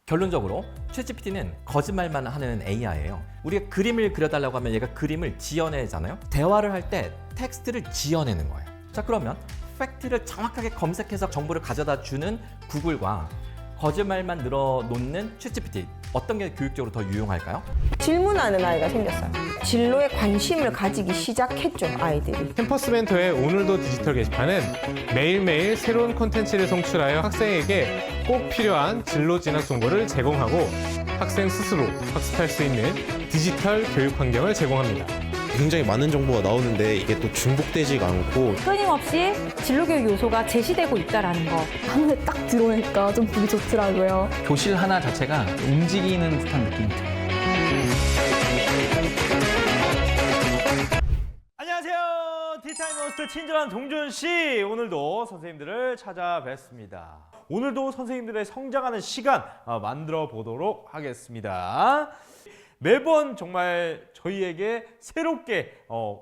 결론적으로 챗GPT는 거짓말만 하는 AI예요. 우리가 그림을 그려달라고 하면 얘가 그림을 지어내잖아요. 대화를 할 때 텍스트를 지어내는 거예요. 자, 그러면 팩트를 정확하게 검색해서 정보를 가져다 주는 구글과 거짓말만 늘어놓는 챗GPT, 어떤 게 교육적으로 더 유용할까요? 질문하는 아이가 생겼어요. 진로에 관심을 가지기 시작했죠, 아이들이. 캠퍼스 멘토의 오늘도 디지털 게시판은 매일매일 새로운 콘텐츠를 송출하여 학생에게 꼭 필요한 진로 진학 정보를 제공하고 학생 스스로 학습할 수 있는 디지털 교육 환경을 제공합니다. 굉장히 많은 정보가 나오는데 이게 또 중복되지가 않고 끊임없이 진로교육 요소가 제시되고 있다는 거. 한눈에 딱 들어오니까 좀 보기 좋더라고요. 교실 하나 자체가 움직이는 듯한 느낌이 들어요. 안녕하세요. 티타임 몬스터 친절한 동준 씨. 오늘도 선생님들을 찾아뵙습니다. 오늘도 선생님들의 성장하는 시간 만들어 보도록 하겠습니다. 매번 정말 저희에게 새롭게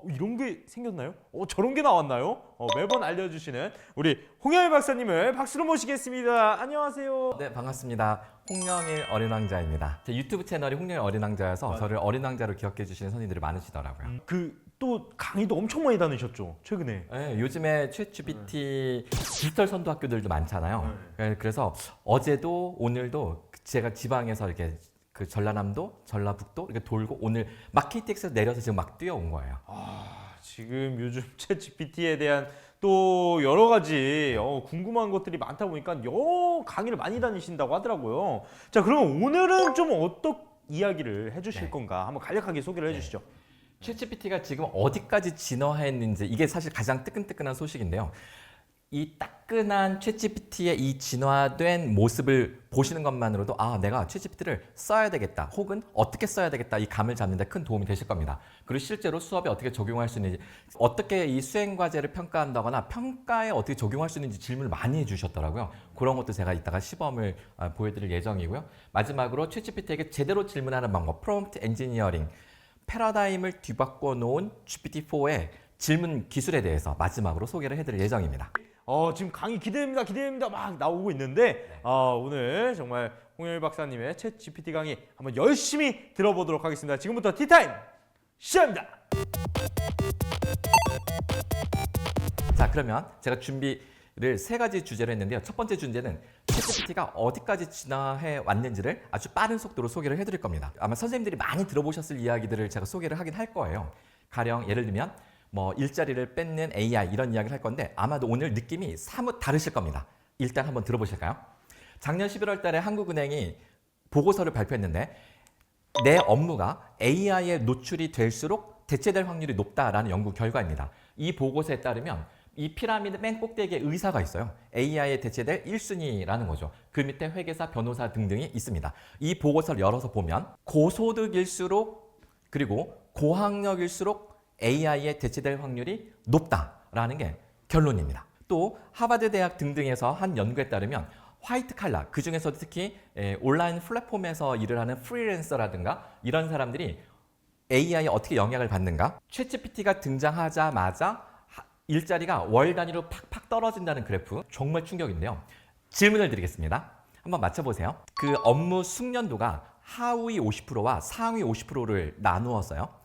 이런 게 생겼나요? 저런 게 나왔나요? 매번 알려주시는 우리 홍영일 박사님을 박수로 모시겠습니다. 안녕하세요. 네, 반갑습니다. 홍영일 어린왕자입니다. 제 유튜브 채널이 홍영일 어린왕자여서 저를 어린왕자로 기억해 주시는 선생님들이 많으시더라고요. 또 강의도 엄청 많이 다니셨죠? 최근에. 네, 요즘에 챗GPT 디지털 선도 학교들도 많잖아요. 그래서 어제도 오늘도 제가 지방에서 이렇게 그 전라남도, 전라북도 이렇게 돌고 오늘 막 KTX에서 내려서 지금 막 뛰어온 거예요. 지금 요즘 챗GPT에 대한 또 여러 가지 궁금한 것들이 많다 보니까 강의를 많이 다니신다고 하더라고요. 자, 그러면 오늘은 좀 어떤 이야기를 해주실 건가 한번 간략하게 소개를 해주시죠. 챗GPT가 지금 어디까지 진화했는지 이게 사실 가장 뜨끈뜨끈한 소식인데요. 이 따끈한 챗GPT의 이 진화된 모습을 보시는 것만으로도 내가 챗GPT를 써야 되겠다 혹은 어떻게 써야 되겠다 이 감을 잡는 데 큰 도움이 되실 겁니다. 그리고 실제로 수업에 어떻게 적용할 수 있는지, 어떻게 이 수행과제를 평가한다거나 평가에 어떻게 적용할 수 있는지 질문을 많이 해주셨더라고요. 그런 것도 제가 이따가 시범을 보여드릴 예정이고요. 마지막으로 챗GPT에게 제대로 질문하는 방법, 프롬프트 엔지니어링, 패러다임을 뒤바꿔 놓은 GPT-4의 질문 기술에 대해서 마지막으로 소개를 해드릴 예정입니다. 지금 강의 기대됩니다 막 나오고 있는데 오늘 정말 홍영일 박사님의 챗GPT 강의 한번 열심히 들어보도록 하겠습니다. 지금부터 티타임 시작합니다. 자, 그러면 제가 준비를 세 가지 주제로 했는데요. 첫 번째 주제는 챗GPT가 어디까지 진화해 왔는지를 아주 빠른 속도로 소개를 해드릴 겁니다. 아마 선생님들이 많이 들어보셨을 이야기들을 제가 소개를 하긴 할 거예요. 가령 예를 들면 일자리를 뺏는 AI 이런 이야기를 할 건데 아마도 오늘 느낌이 사뭇 다르실 겁니다. 일단 한번 들어보실까요? 작년 11월 달에 한국은행이 보고서를 발표했는데 내 업무가 AI에 노출이 될수록 대체될 확률이 높다라는 연구 결과입니다. 이 보고서에 따르면 이 피라미드 맨 꼭대기에 의사가 있어요. AI에 대체될 1순위라는 거죠. 그 밑에 회계사, 변호사 등등이 있습니다. 이 보고서를 열어서 보면 고소득일수록 그리고 고학력일수록 AI에 대체될 확률이 높다라는 게 결론입니다. 또 하버드 대학 등등에서 한 연구에 따르면 화이트 칼라, 그 중에서도 특히 온라인 플랫폼에서 일을 하는 프리랜서라든가 이런 사람들이 AI에 어떻게 영향을 받는가? 챗GPT가 등장하자마자 일자리가 월 단위로 팍팍 떨어진다는 그래프, 정말 충격인데요. 질문을 드리겠습니다. 한번 맞춰보세요. 그 업무 숙련도가 하위 50%와 상위 50%를 나누었어요.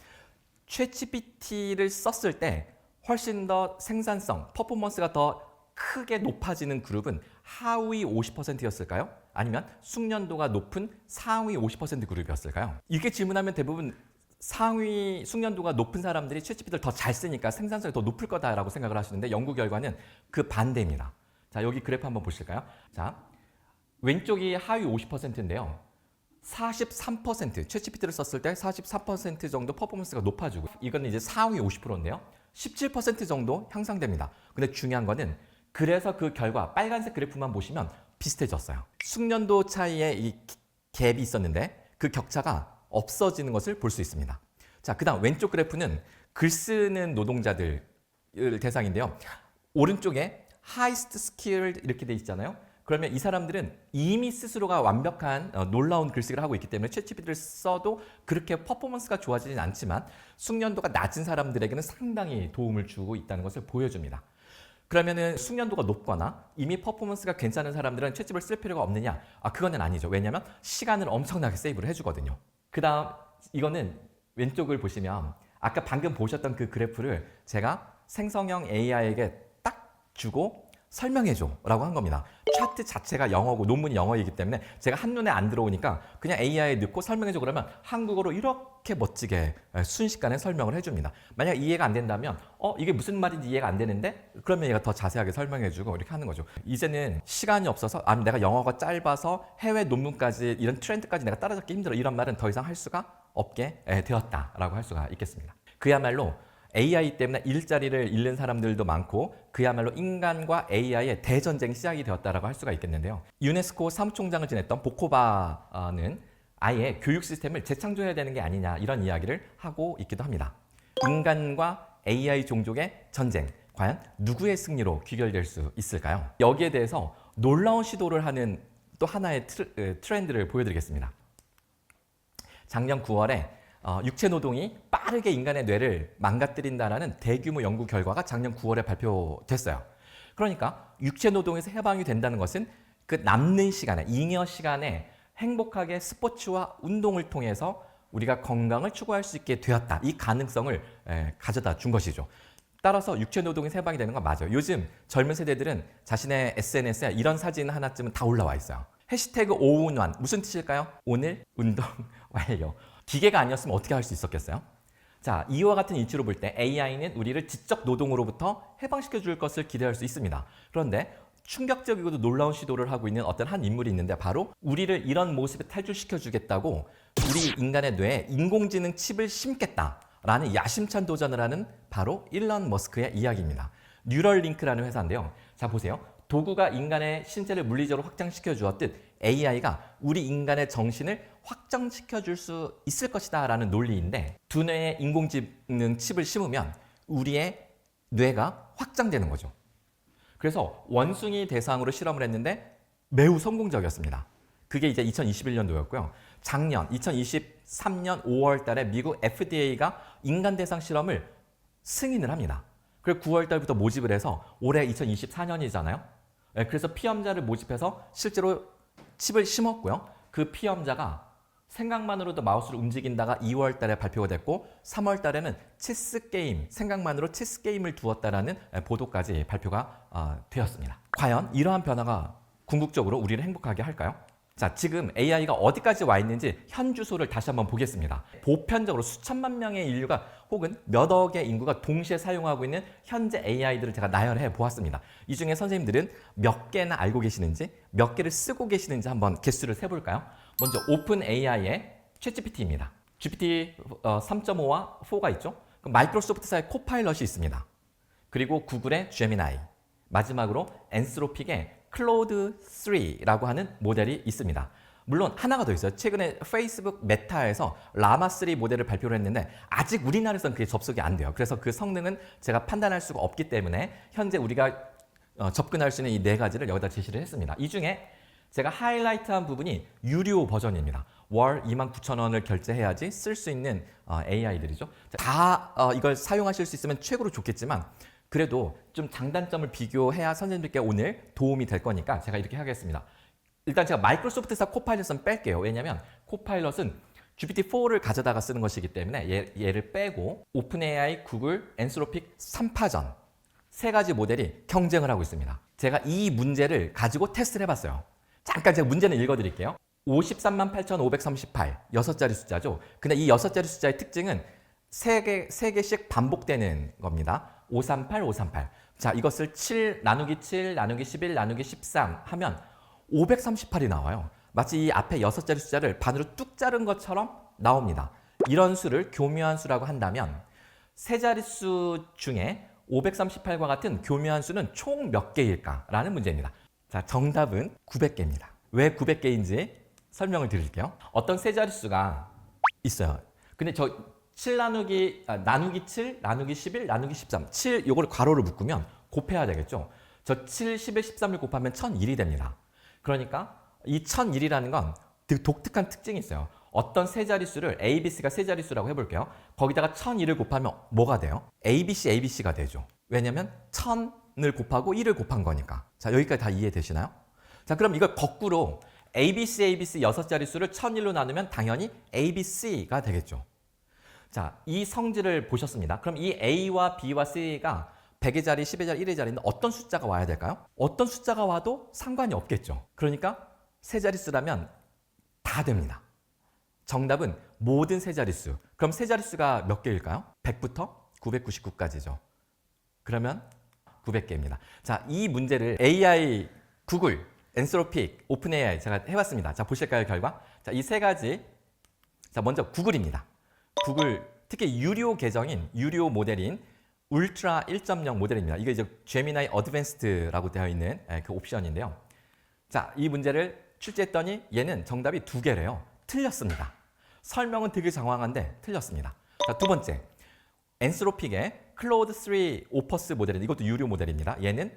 챗GPT를 썼을 때 훨씬 더 생산성, 퍼포먼스가 더 크게 높아지는 그룹은 하위 50%였을까요? 아니면 숙련도가 높은 상위 50% 그룹이었을까요? 이렇게 질문하면 대부분 상위 숙련도가 높은 사람들이 챗GPT를 더 잘 쓰니까 생산성이 더 높을 거다라고 생각을 하시는데 연구 결과는 그 반대입니다. 자, 여기 그래프 한번 보실까요? 자, 왼쪽이 하위 50%인데요. 43% 챗GPT를 썼을 때 44% 정도 퍼포먼스가 높아지고 이건 이제 상위 50%인데요. 17% 정도 향상됩니다. 근데 중요한 거는 그래서 그 결과 빨간색 그래프만 보시면 비슷해졌어요. 숙련도 차이에 이 갭이 있었는데 그 격차가 없어지는 것을 볼 수 있습니다. 자, 그다음 왼쪽 그래프는 글 쓰는 노동자들 대상인데요. 오른쪽에 highest skilled 이렇게 돼 있잖아요. 그러면 이 사람들은 이미 스스로가 완벽한 놀라운 글쓰기를 하고 있기 때문에 챗GPT를 써도 그렇게 퍼포먼스가 좋아지진 않지만 숙련도가 낮은 사람들에게는 상당히 도움을 주고 있다는 것을 보여줍니다. 그러면은 숙련도가 높거나 이미 퍼포먼스가 괜찮은 사람들은 챗집을 쓸 필요가 없느냐? 그거는 아니죠. 왜냐하면 시간을 엄청나게 세이브를 해주거든요. 그 다음 이거는 왼쪽을 보시면 아까 방금 보셨던 그 그래프를 제가 생성형 AI에게 딱 주고 설명해줘 라고 한 겁니다. 차트 자체가 영어고 논문이 영어이기 때문에 제가 한눈에 안 들어오니까 그냥 AI에 넣고 설명해줘 그러면 한국어로 이렇게 멋지게 순식간에 설명을 해줍니다. 만약 이해가 안 된다면 이게 무슨 말인지 이해가 안 되는데 그러면 얘가 더 자세하게 설명해주고 이렇게 하는 거죠. 이제는 시간이 없어서 내가 영어가 짧아서 해외 논문까지 이런 트렌드까지 내가 따라잡기 힘들어 이런 말은 더 이상 할 수가 없게 되었다라고 할 수가 있겠습니다. 그야말로 AI 때문에 일자리를 잃는 사람들도 많고 그야말로 인간과 AI의 대전쟁이 시작이 되었다라고 할 수가 있겠는데요. 유네스코 사무총장을 지냈던 보코바는 아예 교육 시스템을 재창조해야 되는 게 아니냐 이런 이야기를 하고 있기도 합니다. 인간과 AI 종족의 전쟁, 과연 누구의 승리로 귀결될 수 있을까요? 여기에 대해서 놀라운 시도를 하는 또 하나의 트렌드를 보여드리겠습니다. 작년 9월에 육체 노동이 빠르게 인간의 뇌를 망가뜨린다라는 대규모 연구 결과가 작년 9월에 발표됐어요. 그러니까 육체 노동에서 해방이 된다는 것은 그 남는 시간에, 잉여 시간에 행복하게 스포츠와 운동을 통해서 우리가 건강을 추구할 수 있게 되었다. 이 가능성을 가져다 준 것이죠. 따라서 육체 노동이 해방이 되는 건 맞아요. 요즘 젊은 세대들은 자신의 SNS에 이런 사진 하나쯤은 다 올라와 있어요. 해시태그 오운완 무슨 뜻일까요? 오늘 운동 완료. 기계가 아니었으면 어떻게 할 수 있었겠어요? 자, 이와 같은 이치로 볼 때 AI는 우리를 지적 노동으로부터 해방시켜 줄 것을 기대할 수 있습니다. 그런데 충격적이고도 놀라운 시도를 하고 있는 어떤 한 인물이 있는데 바로 우리를 이런 모습에 탈출시켜 주겠다고 우리 인간의 뇌에 인공지능 칩을 심겠다라는 야심찬 도전을 하는 바로 일론 머스크의 이야기입니다. 뉴럴링크라는 회사인데요. 자, 보세요. 도구가 인간의 신체를 물리적으로 확장시켜 주었듯 AI가 우리 인간의 정신을 확장시켜 줄 수 있을 것이다 라는 논리인데 두뇌에 인공지능 칩을 심으면 우리의 뇌가 확장되는 거죠. 그래서 원숭이 대상으로 실험을 했는데 매우 성공적이었습니다. 그게 이제 2021년도였고요. 작년 2023년 5월 달에 미국 FDA가 인간 대상 실험을 승인을 합니다. 그리고 9월 달부터 모집을 해서 올해 2024년이잖아요. 그래서 피험자를 모집해서 실제로 칩을 심었고요. 그 피험자가 생각만으로도 마우스를 움직인다가 2월 달에 발표가 됐고 3월 달에는 체스 게임, 생각만으로 체스 게임을 두었다라는 보도까지 발표가 되었습니다. 과연 이러한 변화가 궁극적으로 우리를 행복하게 할까요? 자, 지금 AI가 어디까지 와 있는지 현 주소를 다시 한번 보겠습니다. 보편적으로 수천만 명의 인류가 혹은 몇 억의 인구가 동시에 사용하고 있는 현재 AI들을 제가 나열해 보았습니다. 이 중에 선생님들은 몇 개나 알고 계시는지, 몇 개를 쓰고 계시는지 한번 개수를 세볼까요? 먼저 오픈 AI의 챗GPT입니다. GPT 3.5와 4가 있죠. 마이크로소프트사의 코파일럿이 있습니다. 그리고 구글의 제미나이, 마지막으로 엔스로픽의 클로드 3라고 하는 모델이 있습니다. 물론 하나가 더 있어요. 최근에 페이스북 메타에서 라마 3 모델을 발표를 했는데 아직 우리나라에서는 그게 접속이 안 돼요. 그래서 그 성능은 제가 판단할 수가 없기 때문에 현재 우리가 접근할 수 있는 이 네 가지를 여기다 제시를 했습니다. 이 중에 제가 하이라이트한 부분이 유료 버전입니다. 월 29,000원을 결제해야지 쓸 수 있는 AI들이죠. 다 이걸 사용하실 수 있으면 최고로 좋겠지만 그래도 좀 장단점을 비교해야 선생님들께 오늘 도움이 될 거니까 제가 이렇게 하겠습니다. 일단 제가 마이크로소프트사 코파일럿은 뺄게요. 왜냐하면 코파일럿은 GPT-4를 가져다가 쓰는 것이기 때문에 얘를 빼고 오픈AI, 구글, 엔스로픽 3파전 세 가지 모델이 경쟁을 하고 있습니다. 제가 이 문제를 가지고 테스트를 해봤어요. 잠깐 제가 문제는 읽어드릴게요. 538,538 6자리 숫자죠. 근데 이 6자리 숫자의 특징은 3개씩 반복되는 겁니다. 538, 538. 자, 이것을 7 나누기 7 나누기 11 나누기 13 하면 538이 나와요. 마치 이 앞에 6자리 숫자를 반으로 뚝 자른 것처럼 나옵니다. 이런 수를 교묘한 수라고 한다면 세 자릿수 중에 538과 같은 교묘한 수는 총 몇 개일까? 라는 문제입니다. 자, 정답은 900개입니다. 왜 900개인지 설명을 드릴게요. 어떤 세 자릿수가 있어요. 근데 저 7 나누기 7, 나누기 11, 나누기 13. 7 요거를 괄호를 묶으면 곱해야 되겠죠. 저 7, 11, 13을 곱하면 1001이 됩니다. 그러니까 이 1001이라는 건 독특한 특징이 있어요. 어떤 세 자릿수를 ABC가 세 자릿수라고 해볼게요. 거기다가 1001을 곱하면 뭐가 돼요? ABC, ABC가 되죠. 왜냐면 1000 0을 곱하고 1을 곱한 거니까. 자, 여기까지 다 이해되시나요? 자, 그럼 이걸 거꾸로 ABC 6자릿수를 1001로 나누면 당연히 ABC가 되겠죠. 자, 이 성질을 보셨습니다. 그럼 이 A와 B와 C가 100의 자리, 10의 자리, 1의 자리인데 어떤 숫자가 와야 될까요? 어떤 숫자가 와도 상관이 없겠죠. 그러니까 세 자릿수라면 다 됩니다. 정답은 모든 세 자릿수. 그럼 세 자릿수가 몇 개일까요? 100부터 999까지죠. 그러면 900개입니다. 자, 이 문제를 AI, 구글, 엔스로픽, 오픈 AI 제가 해봤습니다. 자, 보실까요, 결과? 자, 이 세 가지. 자, 먼저 구글입니다. 구글, 특히 유료 계정인, 유료 모델인 울트라 1.0 모델입니다. 이게 이제 제미나이 어드밴스드라고 되어 있는 그 옵션인데요. 자, 이 문제를 출제했더니 얘는 정답이 2개래요. 틀렸습니다. 설명은 되게 장황한데 틀렸습니다. 자, 두 번째. 엔스로픽의 클로드 3 오퍼스 모델인데 이것도 유료 모델입니다. 얘는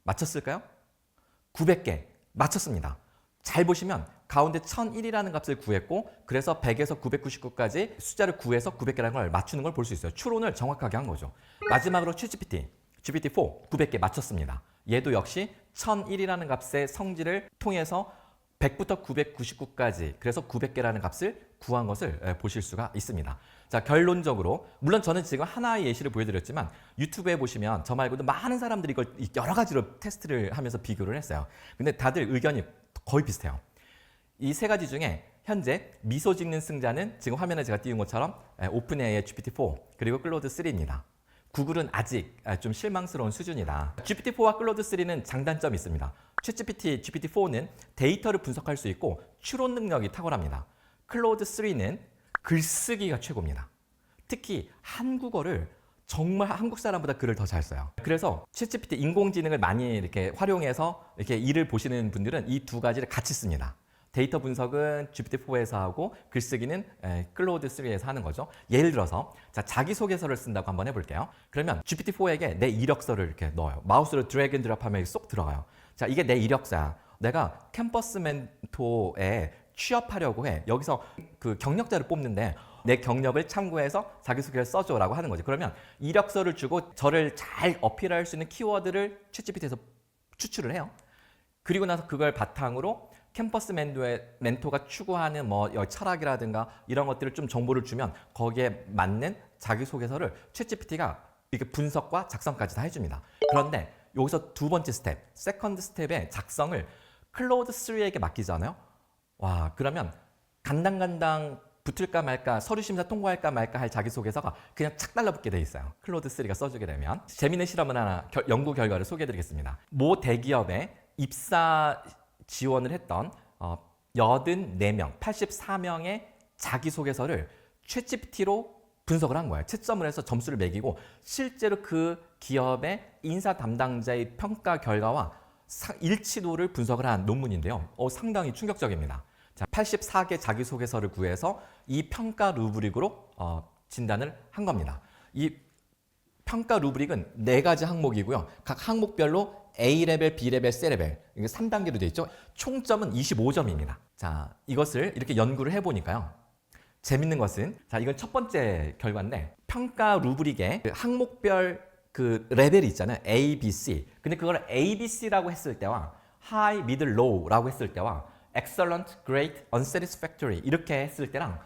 맞췄을까요? 900개 맞췄습니다. 잘 보시면 가운데 1001이라는 값을 구했고 그래서 100에서 999까지 숫자를 구해서 900개라는 걸 맞추는 걸 볼 수 있어요. 추론을 정확하게 한 거죠. 마지막으로 GPT, GPT-4 900개 맞췄습니다. 얘도 역시 1001이라는 값의 성질을 통해서 100부터 999까지 그래서 900개라는 값을 구한 것을 보실 수가 있습니다. 자, 결론적으로 물론 저는 지금 하나의 예시를 보여드렸지만 유튜브에 보시면 저 말고도 많은 사람들이 이걸 여러 가지로 테스트를 하면서 비교를 했어요. 근데 다들 의견이 거의 비슷해요. 이 세 가지 중에 현재 미소 짓는 승자는 지금 화면에 제가 띄운 것처럼 오픈 AI의 GPT-4 그리고 클로드 3입니다. 구글은 아직 좀 실망스러운 수준이다. GPT-4와 클로드 3는 장단점이 있습니다. 챗GPT, GPT-4는 데이터를 분석할 수 있고 추론 능력이 탁월합니다. 클로드 3는 글쓰기가 최고입니다. 특히 한국어를 정말 한국 사람보다 글을 더 잘 써요. 그래서 챗GPT 인공지능을 많이 이렇게 활용해서 이렇게 일을 보시는 분들은 이 두 가지를 같이 씁니다. 데이터 분석은 GPT-4에서 하고 글쓰기는 클로드 3에서 하는 거죠. 예를 들어서 자, 자기소개서를 쓴다고 한번 해볼게요. 그러면 GPT-4에게 내 이력서를 이렇게 넣어요. 마우스로 드래그 앤 드롭하면 쏙 들어가요. 자, 이게 내 이력서야. 내가 캠퍼스 멘토에 취업하려고 해. 여기서 그 경력자를 뽑는데 내 경력을 참고해서 자기소개를 써줘라고 하는 거지. 그러면 이력서를 주고 저를 잘 어필할 수 있는 키워드를 챗GPT에서 추출을 해요. 그리고 나서 그걸 바탕으로 캠퍼스 멘토가 추구하는 뭐 철학이라든가 이런 것들을 좀 정보를 주면 거기에 맞는 자기소개서를 챗GPT가 이렇게 분석과 작성까지 다 해줍니다. 그런데 여기서 두 번째 스텝, 세컨드 스텝의 작성을 클로드 3에게 맡기잖아요. 와, 그러면 간당간당 붙을까 말까, 서류 심사 통과할까 말까 할 자기소개서가 그냥 착 달라붙게 돼 있어요. 클로드 3가 써주게 되면. 재미있는 실험을 하나, 연구 결과를 소개해드리겠습니다. 모 대기업에 입사 지원을 했던 84명, 84명의 자기소개서를 챗GPT로 분석을 한 거예요. 채점을 해서 점수를 매기고 실제로 그 기업의 인사 담당자의 평가 결과와 일치도를 분석을 한 논문인데요. 상당히 충격적입니다. 자, 84개 자기소개서를 구해서 이 평가 루브릭으로 진단을 한 겁니다. 이 평가 루브릭은 4가지 항목이고요. 각 항목별로 A레벨, B레벨, C레벨 이게 3단계로 되어 있죠. 총점은 25점입니다. 자, 이것을 이렇게 연구를 해보니까요. 재밌는 것은 자, 이건 첫 번째 결과인데 평가 루브릭의 그 항목별 그 레벨이 있잖아요. A, B, C. 근데 그걸 A, B, C라고 했을 때와 High, Middle, Low라고 했을 때와 Excellent, Great, Unsatisfactory 이렇게 했을 때랑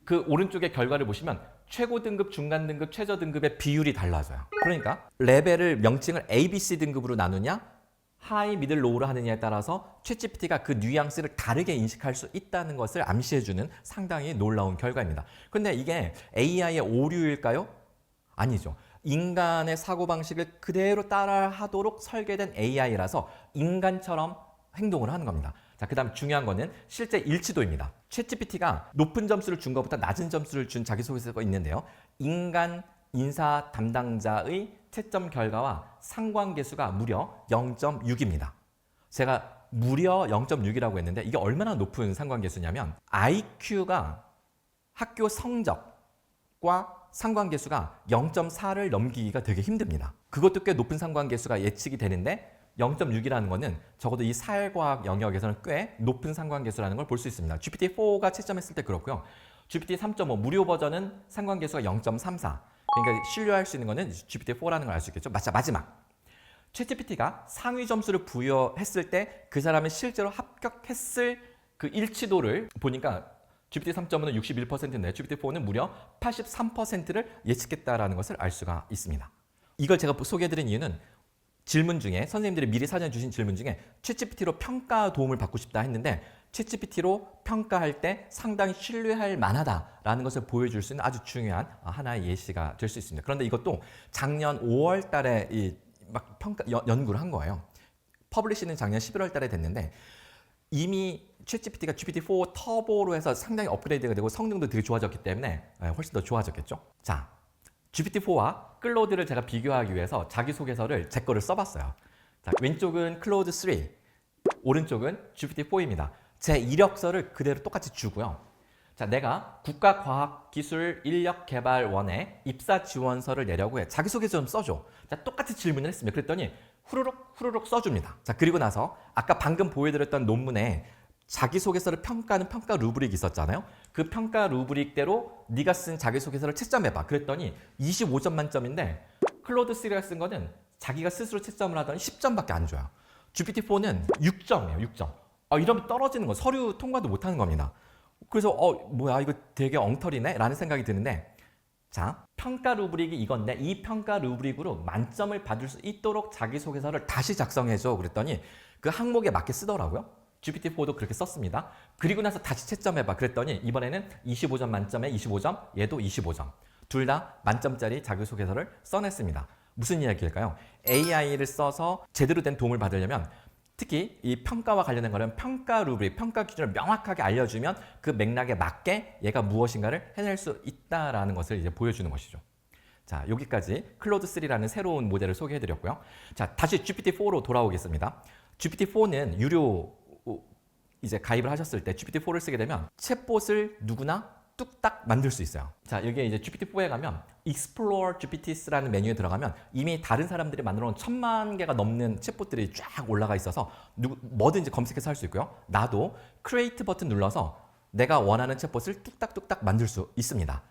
그 오른쪽의 결과를 보시면 최고 등급, 중간 등급, 최저 등급의 비율이 달라져요. 그러니까 레벨을 명칭을 A, B, C 등급으로 나누냐 하이, 미들, 로우로 하느냐에 따라서 챗GPT가 그 뉘앙스를 다르게 인식할 수 있다는 것을 암시해주는 상당히 놀라운 결과입니다. 근데 이게 AI의 오류일까요? 아니죠. 인간의 사고방식을 그대로 따라하도록 설계된 AI라서 인간처럼 행동을 하는 겁니다. 자, 그 다음 중요한 거는 실제 일치도입니다. 챗GPT가 높은 점수를 준 것보다 낮은 점수를 준 자기소개서가 있는데요. 인간 인사 담당자의 채점 결과와 상관계수가 무려 0.6입니다. 제가 무려 0.6이라고 했는데 이게 얼마나 높은 상관계수냐면 IQ가 학교 성적과 상관계수가 0.4를 넘기기가 되게 힘듭니다. 그것도 꽤 높은 상관계수가 예측이 되는데 0.6이라는 거는 적어도 이 사회과학 영역에서는 꽤 높은 상관계수라는 걸 볼 수 있습니다. GPT-4가 채점했을 때 그렇고요. GPT 3.5 무료 버전은 상관계수가 0.34. 그러니까 신뢰할 수 있는 거는 GPT-4라는 걸 알 수 있겠죠. 마지막. 챗GPT가 상위 점수를 부여했을 때 그 사람이 실제로 합격했을 그 일치도를 보니까 GPT 3.5는 61%인데 GPT-4는 무려 83%를 예측했다라는 것을 알 수가 있습니다. 이걸 제가 소개해드린 이유는 질문 중에 선생님들이 미리 사전에 주신 질문 중에 챗GPT로 평가 도움을 받고 싶다 했는데 챗GPT로 평가할 때 상당히 신뢰할 만하다라는 것을 보여줄 수 있는 아주 중요한 하나의 예시가 될 수 있습니다. 그런데 이것도 작년 5월 달에 막 평가 연구를 한 거예요. 퍼블리시는 작년 11월 달에 됐는데 이미 챗GPT가 GPT-4 터보로 해서 상당히 업그레이드가 되고 성능도 되게 좋아졌기 때문에 훨씬 더 좋아졌겠죠. 자, GPT-4와 클로드를 제가 비교하기 위해서 자기소개서를 제 거를 써봤어요. 자, 왼쪽은 클로드 3, 오른쪽은 GPT-4입니다. 제 이력서를 그대로 똑같이 주고요. 자, 내가 국가과학기술인력개발원에 입사 지원서를 내려고 해. 자기소개서 좀 써줘. 자, 똑같이 질문을 했습니다. 그랬더니 후루룩 써줍니다. 자, 그리고 나서 아까 방금 보여드렸던 논문에 자기소개서를 평가하는 평가 루브릭이 있었잖아요. 그 평가 루브릭대로 네가 쓴 자기소개서를 채점해봐. 그랬더니 25점 만점인데 클로드3가 쓴 거는 자기가 스스로 채점을 하더니 10점밖에 안 줘요. GPT-4는 6점이에요. 6점. 이러면 떨어지는 거, 서류 통과도 못하는 겁니다. 그래서 뭐야 이거 되게 엉터리네? 라는 생각이 드는데 자, 평가 루브릭이 이건데 이 평가 루브릭으로 만점을 받을 수 있도록 자기소개서를 다시 작성해줘. 그랬더니 그 항목에 맞게 쓰더라고요. GPT-4도 그렇게 썼습니다. 그리고 나서 다시 채점해봐. 그랬더니 이번에는 25점 만점에 25점, 얘도 25점. 둘 다 만점짜리 자기소개서를 써냈습니다. 무슨 이야기일까요? AI를 써서 제대로 된 도움을 받으려면 특히 이 평가와 관련된 거는 평가 루브릭, 평가 기준을 명확하게 알려주면 그 맥락에 맞게 얘가 무엇인가를 해낼 수 있다라는 것을 이제 보여주는 것이죠. 자, 여기까지 클로드3라는 새로운 모델을 소개해드렸고요. 자, 다시 GPT-4로 돌아오겠습니다. GPT-4는 유료 이제 가입을 하셨을 때 GPT-4를 쓰게 되면 챗봇을 누구나 뚝딱 만들 수 있어요. 자, 여기에 이제 GPT-4에 가면 Explore GPTs라는 메뉴에 들어가면 이미 다른 사람들이 만들어 놓은 1000만 개가 넘는 챗봇들이 쫙 올라가 있어서 뭐든지 검색해서 할 수 있고요. 나도 Create 버튼 눌러서 내가 원하는 챗봇을 뚝딱뚝딱 만들 수 있습니다.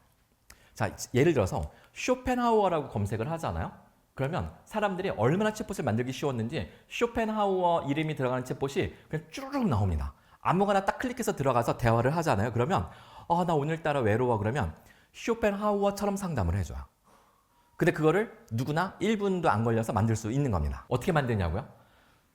자, 예를 들어서 쇼펜하우어라고 검색을 하잖아요. 그러면 사람들이 얼마나 챗봇을 만들기 쉬웠는지 쇼펜하우어 이름이 들어가는 챗봇이 그냥 쭈르륵 나옵니다. 아무거나 딱 클릭해서 들어가서 대화를 하잖아요. 그러면 나 오늘따라 외로워 그러면 쇼펜하우어처럼 상담을 해줘요. 근데 그거를 누구나 1분도 안 걸려서 만들 수 있는 겁니다. 어떻게 만드냐고요?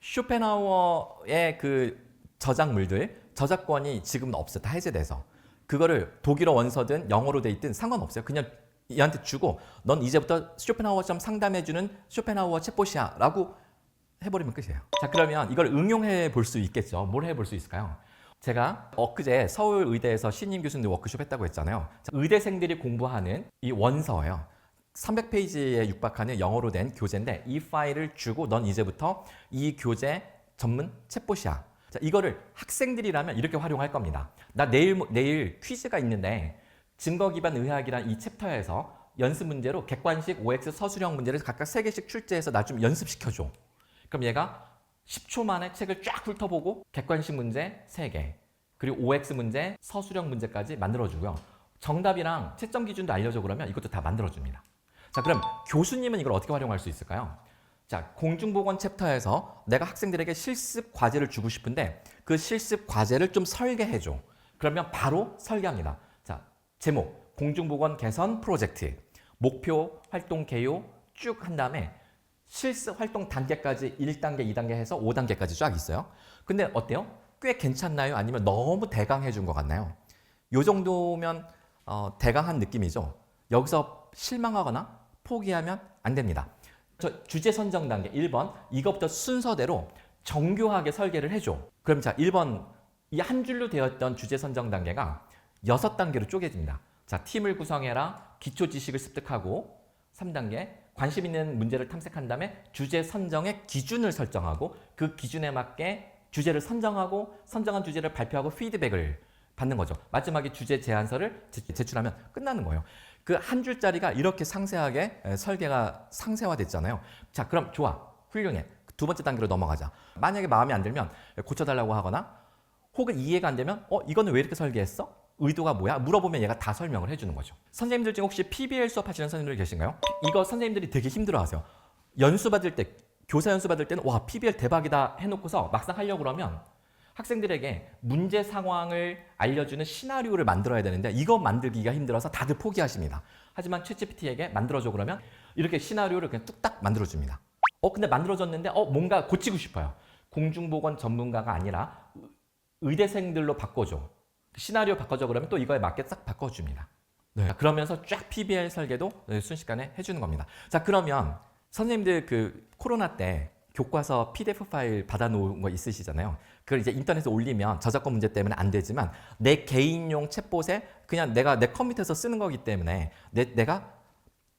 쇼펜하우어의 그 저작물들, 저작권이 지금은 없어요. 다 해제돼서. 그거를 독일어 원서든 영어로 돼 있든 상관없어요. 그냥 얘한테 주고 넌 이제부터 쇼펜하우어처럼 상담해주는 쇼펜하우어 챗봇이야 라고 해버리면 끝이에요. 자, 그러면 이걸 응용해 볼 수 있겠죠. 뭘 해볼 수 있을까요? 제가 엊그제 서울의대에서 신임 교수님들 워크숍 했다고 했잖아요. 자, 의대생들이 공부하는 이 원서예요. 300페이지에 육박하는 영어로 된 교재인데 이 파일을 주고 넌 이제부터 이 교재 전문 챗봇이야. 자, 이거를 학생들이라면 이렇게 활용할 겁니다. 나 내일 퀴즈가 있는데 증거 기반 의학이란 이 챕터에서 연습 문제로 객관식, OX, 서술형 문제를 각각 3개씩 출제해서 나 좀 연습시켜줘. 그럼 얘가 10초 만에 책을 쫙 훑어보고 객관식 문제 3개, 그리고 OX 문제, 서술형 문제까지 만들어주고요. 정답이랑 채점 기준도 알려줘 그러면 이것도 다 만들어줍니다. 자, 그럼 교수님은 이걸 어떻게 활용할 수 있을까요? 자, 공중보건 챕터에서 내가 학생들에게 실습 과제를 주고 싶은데 그 실습 과제를 좀 설계해줘. 그러면 바로 설계합니다. 자, 제목, 공중보건 개선 프로젝트, 목표, 활동 개요 쭉 한 다음에 실습 활동 단계까지 1단계, 2단계 해서 5단계까지 쫙 있어요. 근데 어때요? 꽤 괜찮나요? 아니면 너무 대강해 준 것 같나요? 요 정도면 대강한 느낌이죠. 여기서 실망하거나 포기하면 안 됩니다. 저 주제 선정 단계 1번, 이것부터 순서대로 정교하게 설계를 해줘. 그럼 자, 1번 이 한 줄로 되었던 주제 선정 단계가 6단계로 쪼개집니다. 자, 팀을 구성해라, 기초 지식을 습득하고, 3단계 관심 있는 문제를 탐색한 다음에 주제 선정의 기준을 설정하고 그 기준에 맞게 주제를 선정하고 선정한 주제를 발표하고 피드백을 받는 거죠. 마지막에 주제 제안서를 제출하면 끝나는 거예요. 그 한 줄짜리가 이렇게 상세하게 설계가 상세화됐잖아요. 자, 그럼 좋아. 훌륭해. 두 번째 단계로 넘어가자. 만약에 마음에 안 들면 고쳐달라고 하거나 혹은 이해가 안 되면 이거는 왜 이렇게 설계했어? 의도가 뭐야? 물어보면 얘가 다 설명을 해주는 거죠. 선생님들 중에 혹시 PBL 수업 하시는 선생님들 계신가요? 이거 선생님들이 되게 힘들어하세요. 연수 받을 때 교사 연수 받을 때는 와 PBL 대박이다 해놓고서 막상 하려고 그러면 학생들에게 문제 상황을 알려주는 시나리오를 만들어야 되는데 이거 만들기가 힘들어서 다들 포기하십니다. 하지만 챗GPT에게 만들어줘 그러면 이렇게 시나리오를 그냥 뚝딱 만들어줍니다. 근데 만들어졌는데 뭔가 고치고 싶어요. 공중보건 전문가가 아니라 의대생들로 바꿔줘. 시나리오 바꿔줘 그러면 또 이거에 맞게 싹 바꿔줍니다. 네. 그러면서 쫙 PBL 설계도 순식간에 해주는 겁니다. 자, 그러면 선생님들 그 코로나 때 교과서 PDF 파일 받아놓은 거 있으시잖아요. 그걸 이제 인터넷에 올리면 저작권 문제 때문에 안 되지만 내 개인용 챗봇에 그냥 내가 내 컴퓨터에서 쓰는 거기 때문에 내가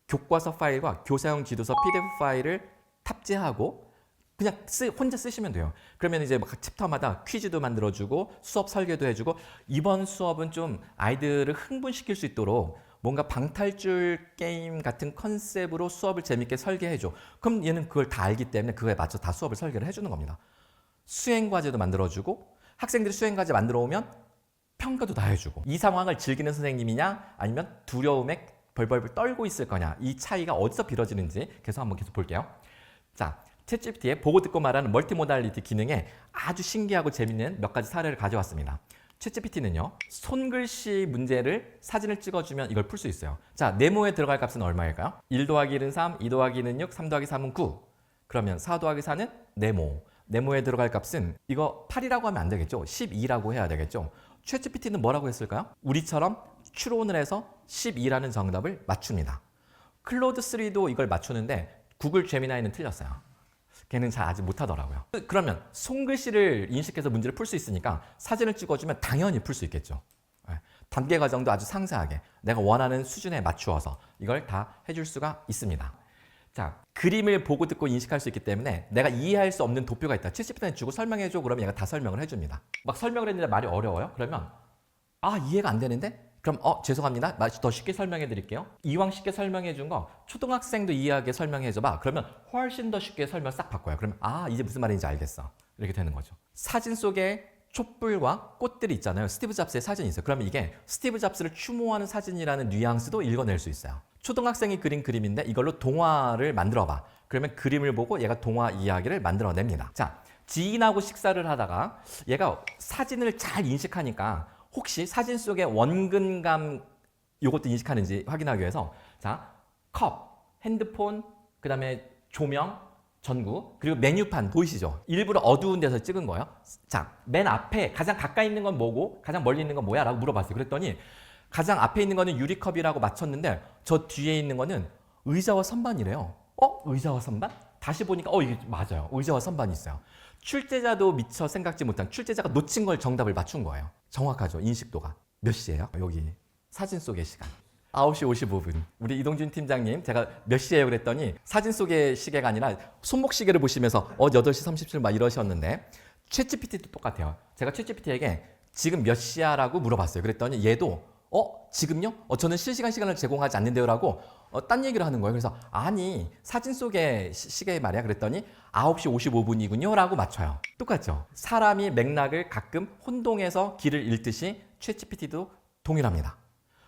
교과서 파일과 교사용 지도서 PDF 파일을 탑재하고 그냥 혼자 쓰시면 돼요. 그러면 이제 각 챕터마다 퀴즈도 만들어주고 수업 설계도 해주고 이번 수업은 좀 아이들을 흥분시킬 수 있도록 뭔가 방탈출 게임 같은 컨셉으로 수업을 재밌게 설계해줘. 그럼 얘는 그걸 다 알기 때문에 그거에 맞춰 다 수업을 설계를 해주는 겁니다. 수행과제도 만들어주고 학생들이 수행과제 만들어 오면 평가도 다 해주고 이 상황을 즐기는 선생님이냐 아니면 두려움에 벌벌 떨고 있을 거냐 이 차이가 어디서 빌어지는지 계속 한번 계속 볼게요. 자, 챗GPT의 보고 듣고 말하는 멀티모달리티 기능에 아주 신기하고 재밌는 몇 가지 사례를 가져왔습니다. 챗GPT는요, 손글씨 문제를 사진을 찍어주면 이걸 풀 수 있어요. 자, 네모에 들어갈 값은 얼마일까요? 1 더하기 1은 3, 2 더하기 2는 6, 3 더하기 3은 9. 그러면 4 더하기 4는 네모. 네모에 들어갈 값은 이거 8이라고 하면 안 되겠죠? 12라고 해야 되겠죠? 챗GPT는 뭐라고 했을까요? 우리처럼 추론을 해서 12라는 정답을 맞춥니다. 클로드3도 이걸 맞추는데 구글 제미나이는 틀렸어요. 걔는 잘 아직 못하더라고요. 그러면 손글씨를 인식해서 문제를 풀 수 있으니까 사진을 찍어주면 당연히 풀 수 있겠죠. 단계 과정도 아주 상세하게 내가 원하는 수준에 맞추어서 이걸 다 해줄 수가 있습니다. 자, 그림을 보고 듣고 인식할 수 있기 때문에 내가 이해할 수 없는 도표가 있다. 챗GPT한테 주고 설명해줘 그러면 얘가 다 설명을 해줍니다. 막 설명을 했는데 말이 어려워요? 그러면 이해가 안 되는데? 그럼 죄송합니다. 더 쉽게 설명해 드릴게요. 이왕 쉽게 설명해 준 거 초등학생도 이해하게 설명해 줘봐. 그러면 훨씬 더 쉽게 설명 싹 바꿔요. 그러면 이제 무슨 말인지 알겠어. 이렇게 되는 거죠. 사진 속에 촛불과 꽃들이 있잖아요. 스티브 잡스의 사진이 있어요. 그러면 이게 스티브 잡스를 추모하는 사진이라는 뉘앙스도 읽어낼 수 있어요. 초등학생이 그린 그림인데 이걸로 동화를 만들어 봐. 그러면 그림을 보고 얘가 동화 이야기를 만들어냅니다. 자, 지인하고 식사를 하다가 얘가 사진을 잘 인식하니까 혹시 사진 속의 원근감 이것도 인식하는지 확인하기 위해서 자, 컵, 핸드폰, 그 다음에 조명, 전구, 그리고 메뉴판 보이시죠? 일부러 어두운 데서 찍은 거예요. 자, 맨 앞에 가장 가까이 있는 건 뭐고 가장 멀리 있는 건 뭐야? 라고 물어봤어요. 그랬더니 가장 앞에 있는 거는 유리컵이라고 맞췄는데 저 뒤에 있는 거는 의자와 선반이래요. 의자와 선반? 다시 보니까 이게 맞아요. 의자와 선반이 있어요. 출제자도 미처 생각지 못한 출제자가 놓친 걸 정답을 맞춘 거예요. 정확하죠. 인식도가. 몇 시예요? 여기 사진 속의 시간. 9시 55분. 우리 이동준 팀장님 제가 몇 시예요? 그랬더니 사진 속의 시계가 아니라 손목 시계를 보시면서 8시 37분 막 이러셨는데 챗GPT도 똑같아요. 제가 챗GPT에게 지금 몇 시야? 라고 물어봤어요. 그랬더니 얘도 지금요? 저는 실시간 시간을 제공하지 않는데요 라고 딴 얘기를 하는 거예요. 그래서 아니 사진 속의 시계 말이야. 그랬더니 9시 55분이군요 라고 맞춰요. 똑같죠? 사람이 맥락을 가끔 혼동해서 길을 잃듯이 챗GPT도 동일합니다.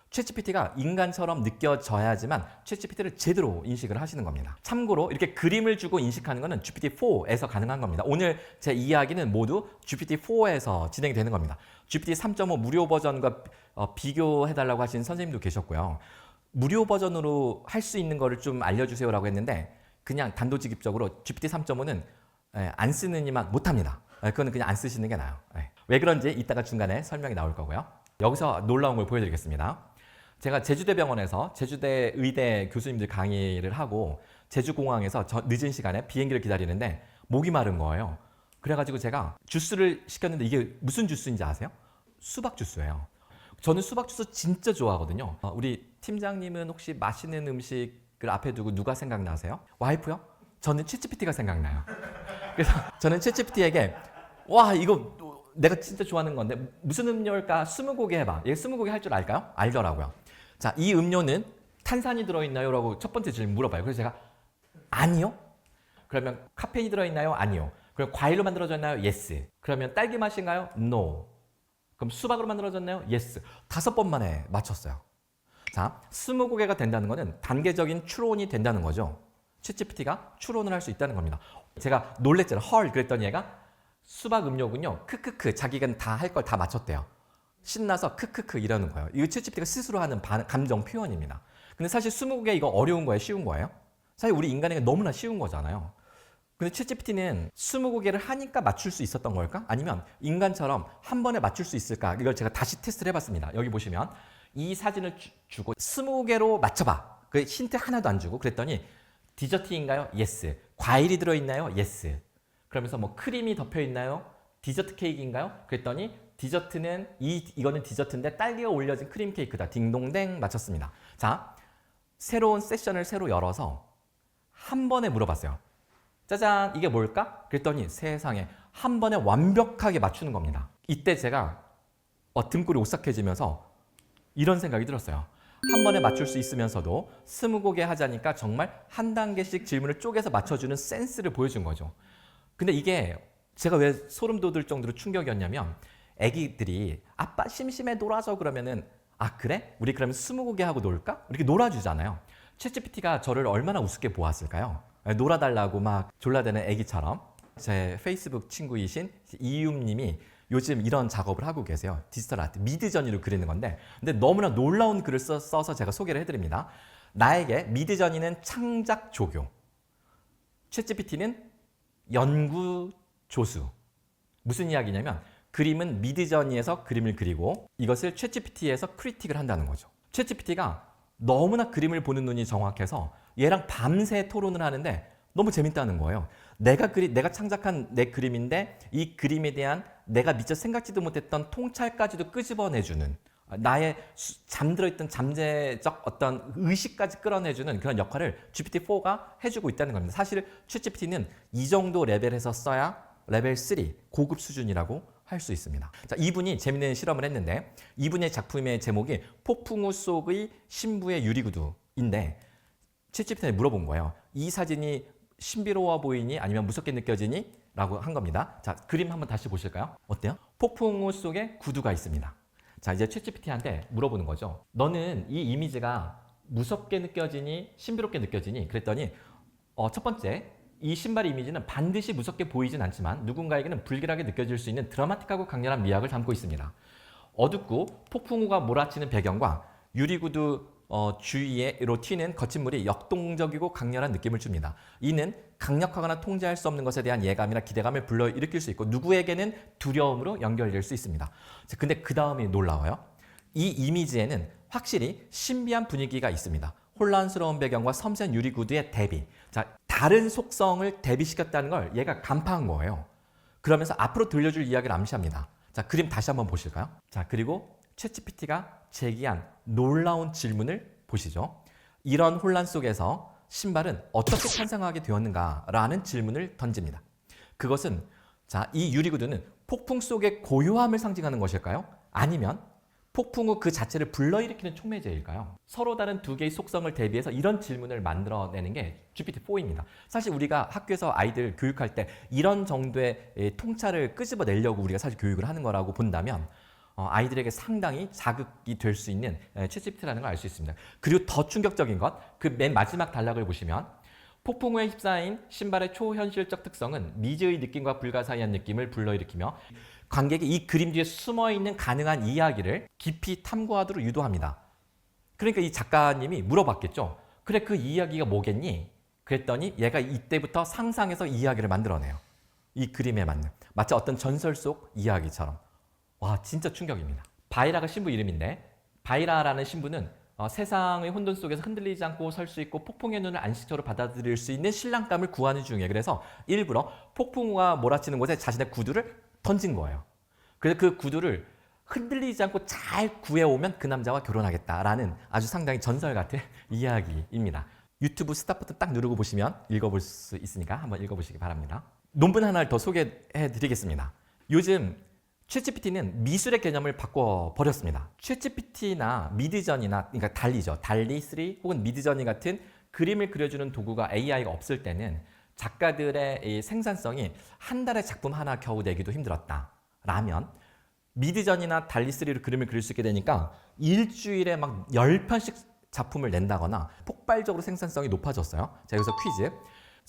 챗GPT가 인간처럼 느껴져야지만 챗GPT를 제대로 인식을 하시는 겁니다. 참고로 이렇게 그림을 주고 인식하는 것은 GPT-4에서 가능한 겁니다. 오늘 제 이야기는 모두 GPT-4에서 진행이 되는 겁니다. GPT 3.5 무료 버전과 비교해달라고 하신 선생님도 계셨고요. 무료 버전으로 할 수 있는 거를 좀 알려주세요라고 했는데 그냥 단도직입적으로 GPT 3.5는 안 쓰느니만 못합니다. 그거는 그냥 안 쓰시는 게 나아요. 왜 그런지 이따가 중간에 설명이 나올 거고요. 여기서 놀라운 걸 보여드리겠습니다. 제가 제주대병원에서 제주대 의대 교수님들 강의를 하고 제주공항에서 늦은 시간에 비행기를 기다리는데 목이 마른 거예요. 그래가지고 제가 주스를 시켰는데 이게 무슨 주스인지 아세요? 수박 주스예요. 저는 수박 주스 진짜 좋아하거든요. 우리 팀장님은 혹시 맛있는 음식을 앞에 두고 누가 생각나세요? 와이프요? 저는 챗GPT가 생각나요. 그래서 저는 챗GPT에게 이거 내가 진짜 좋아하는 건데 무슨 음료일까? 스무고개 해봐. 얘 스무고개 할 줄 알까요? 알더라고요. 자, 이 음료는 탄산이 들어있나요? 라고 첫 번째 질문 물어봐요. 그래서 제가 아니요. 그러면 카페인이 들어있나요? 아니요. 그럼 과일로 만들어졌나요? 예스. 그러면 딸기 맛인가요? 노. 그럼 수박으로 만들어졌나요? 예스. 5번 만에 맞췄어요. 자, 스무고개가 된다는 거는 단계적인 추론이 된다는 거죠. 챗GPT가 추론을 할 수 있다는 겁니다. 제가 놀랬잖아요. 헐 그랬더니 얘가 수박 음료군요. 크크크 자기가 다 할 걸 다 맞췄대요. 신나서 크크크 이러는 거예요. 이거 챗GPT가 스스로 하는 감정 표현입니다. 근데 사실 20개 이거 어려운 거예요? 쉬운 거예요? 사실 우리 인간에게 너무나 쉬운 거잖아요. 근데 챗GPT는 20개를 하니까 맞출 수 있었던 걸까? 아니면 인간처럼 한 번에 맞출 수 있을까? 이걸 제가 다시 테스트를 해봤습니다. 여기 보시면 이 사진을 주고 20개로 맞춰봐. 그 힌트 하나도 안 주고 그랬더니 디저트인가요? 예스. 과일이 들어있나요? 예스. 그러면서 뭐 크림이 덮여있나요? 디저트 케이크인가요? 그랬더니 디저트는 이거는 디저트인데 딸기가 올려진 크림 케이크다. 딩동댕 맞췄습니다. 자, 새로운 세션을 새로 열어서 한 번에 물어봤어요. 짜잔, 이게 뭘까? 그랬더니 세상에 한 번에 완벽하게 맞추는 겁니다. 이때 제가 등골이 오싹해지면서 이런 생각이 들었어요. 한 번에 맞출 수 있으면서도 20곡에 하자니까 정말 한 단계씩 질문을 쪼개서 맞춰주는 센스를 보여준 거죠. 근데 이게 제가 왜 소름 돋을 정도로 충격이었냐면 애기들이 아빠 심심해 놀아줘 그러면은 아 그래? 우리 그러면 20곡에 하고 놀까? 이렇게 놀아주잖아요. 챗GPT가 저를 얼마나 우습게 보았을까요? 놀아달라고 막 졸라대는 애기처럼. 제 페이스북 친구이신 이윰님이 요즘 이런 작업을 하고 계세요. 디지털 아트, 미드저니로 그리는 건데 근데 너무나 놀라운 글을 써서 제가 소개를 해드립니다. 나에게 미드저니는 창작 조교, 챗GPT는 연구 조수. 무슨 이야기냐면 그림은 미드저니에서 그림을 그리고 이것을 챗GPT에서 크리틱을 한다는 거죠. 챗GPT가 너무나 그림을 보는 눈이 정확해서 얘랑 밤새 토론을 하는데 너무 재밌다는 거예요. 내가 창작한 내 그림인데 이 그림에 대한 내가 미처 생각지도 못했던 통찰까지도 끄집어내주는 나의 잠들어 있던 잠재적 어떤 의식까지 끌어내주는 그런 역할을 GPT-4가 해주고 있다는 겁니다. 사실 챗GPT는 이 정도 레벨에서 써야 레벨 3 고급 수준이라고 할 수 있습니다. 자, 이분이 재밌는 실험을 했는데 이분의 작품의 제목이 폭풍우 속의 신부의 유리구두인데 챗GPT에 물어본 거예요. 이 사진이 신비로워 보이니 아니면 무섭게 느껴지니? 라고 한 겁니다. 자, 그림 한번 다시 보실까요? 어때요? 폭풍우 속에 구두가 있습니다. 자, 이제 챗GPT한테 물어보는 거죠. 너는 이 이미지가 무섭게 느껴지니 신비롭게 느껴지니? 그랬더니 첫 번째 이 신발의 이미지는 반드시 무섭게 보이진 않지만 누군가에게는 불길하게 느껴질 수 있는 드라마틱하고 강렬한 미학을 담고 있습니다. 어둡고 폭풍우가 몰아치는 배경과 유리구두 주위로 튀는 거친 물이 역동적이고 강렬한 느낌을 줍니다. 이는 강력하거나 통제할 수 없는 것에 대한 예감이나 기대감을 불러일으킬 수 있고 누구에게는 두려움으로 연결될 수 있습니다. 근데 그 다음이 놀라워요. 이 이미지에는 확실히 신비한 분위기가 있습니다. 혼란스러운 배경과 섬세한 유리구두의 대비. 자, 다른 속성을 대비시켰다는 걸 얘가 간파한 거예요. 그러면서 앞으로 들려줄 이야기를 암시합니다. 자, 그림 다시 한번 보실까요? 자, 그리고 챗GPT가 제기한 놀라운 질문을 보시죠. 이런 혼란 속에서 신발은 어떻게 탄생하게 되었는가라는 질문을 던집니다. 그것은 자, 이 유리구두는 폭풍 속의 고요함을 상징하는 것일까요? 아니면 폭풍 후 그 자체를 불러일으키는 촉매제일까요? 서로 다른 두 개의 속성을 대비해서 이런 질문을 만들어내는 게 GPT-4입니다. 사실 우리가 학교에서 아이들 교육할 때 이런 정도의 통찰을 끄집어내려고 우리가 사실 교육을 하는 거라고 본다면 아이들에게 상당히 자극이 될 수 있는 챗GPT라는 걸 알 수 있습니다. 그리고 더 충격적인 것, 그 맨 마지막 단락을 보시면 폭풍우에 휩싸인 신발의 초현실적 특성은 미지의 느낌과 불가사의한 느낌을 불러일으키며 관객이 이 그림 뒤에 숨어있는 가능한 이야기를 깊이 탐구하도록 유도합니다. 그러니까 이 작가님이 물어봤겠죠. 그래, 그 이야기가 뭐겠니? 그랬더니 얘가 이때부터 상상해서 이야기를 만들어내요. 이 그림에 맞는. 마치 어떤 전설 속 이야기처럼. 와, 진짜 충격입니다. 바이라가 신부 이름인데 바이라라는 신부는 세상의 혼돈 속에서 흔들리지 않고 설 수 있고 폭풍의 눈을 안식처로 받아들일 수 있는 신랑감을 구하는 중이에요. 그래서 일부러 폭풍우가 몰아치는 곳에 자신의 구두를 던진 거예요. 그래서 그 구두를 흔들리지 않고 잘 구해오면 그 남자와 결혼하겠다라는 아주 상당히 전설 같은 이야기입니다. 유튜브 스탑 버튼 딱 누르고 보시면 읽어볼 수 있으니까 한번 읽어보시기 바랍니다. 논문 하나를 더 소개해 드리겠습니다. 요즘 챗GPT는 미술의 개념을 바꿔버렸습니다. 챗GPT나 미드저니나 그러니까 달리죠. 달리3 혹은 미드저니 같은 그림을 그려주는 도구가 AI가 없을 때는 작가들의 이 생산성이 한 달에 작품 하나 겨우 내기도 힘들었다. 라면 미드저니나 달리3로 그림을 그릴 수 있게 되니까 일주일에 막 10편씩 작품을 낸다거나 폭발적으로 생산성이 높아졌어요. 자, 여기서 퀴즈.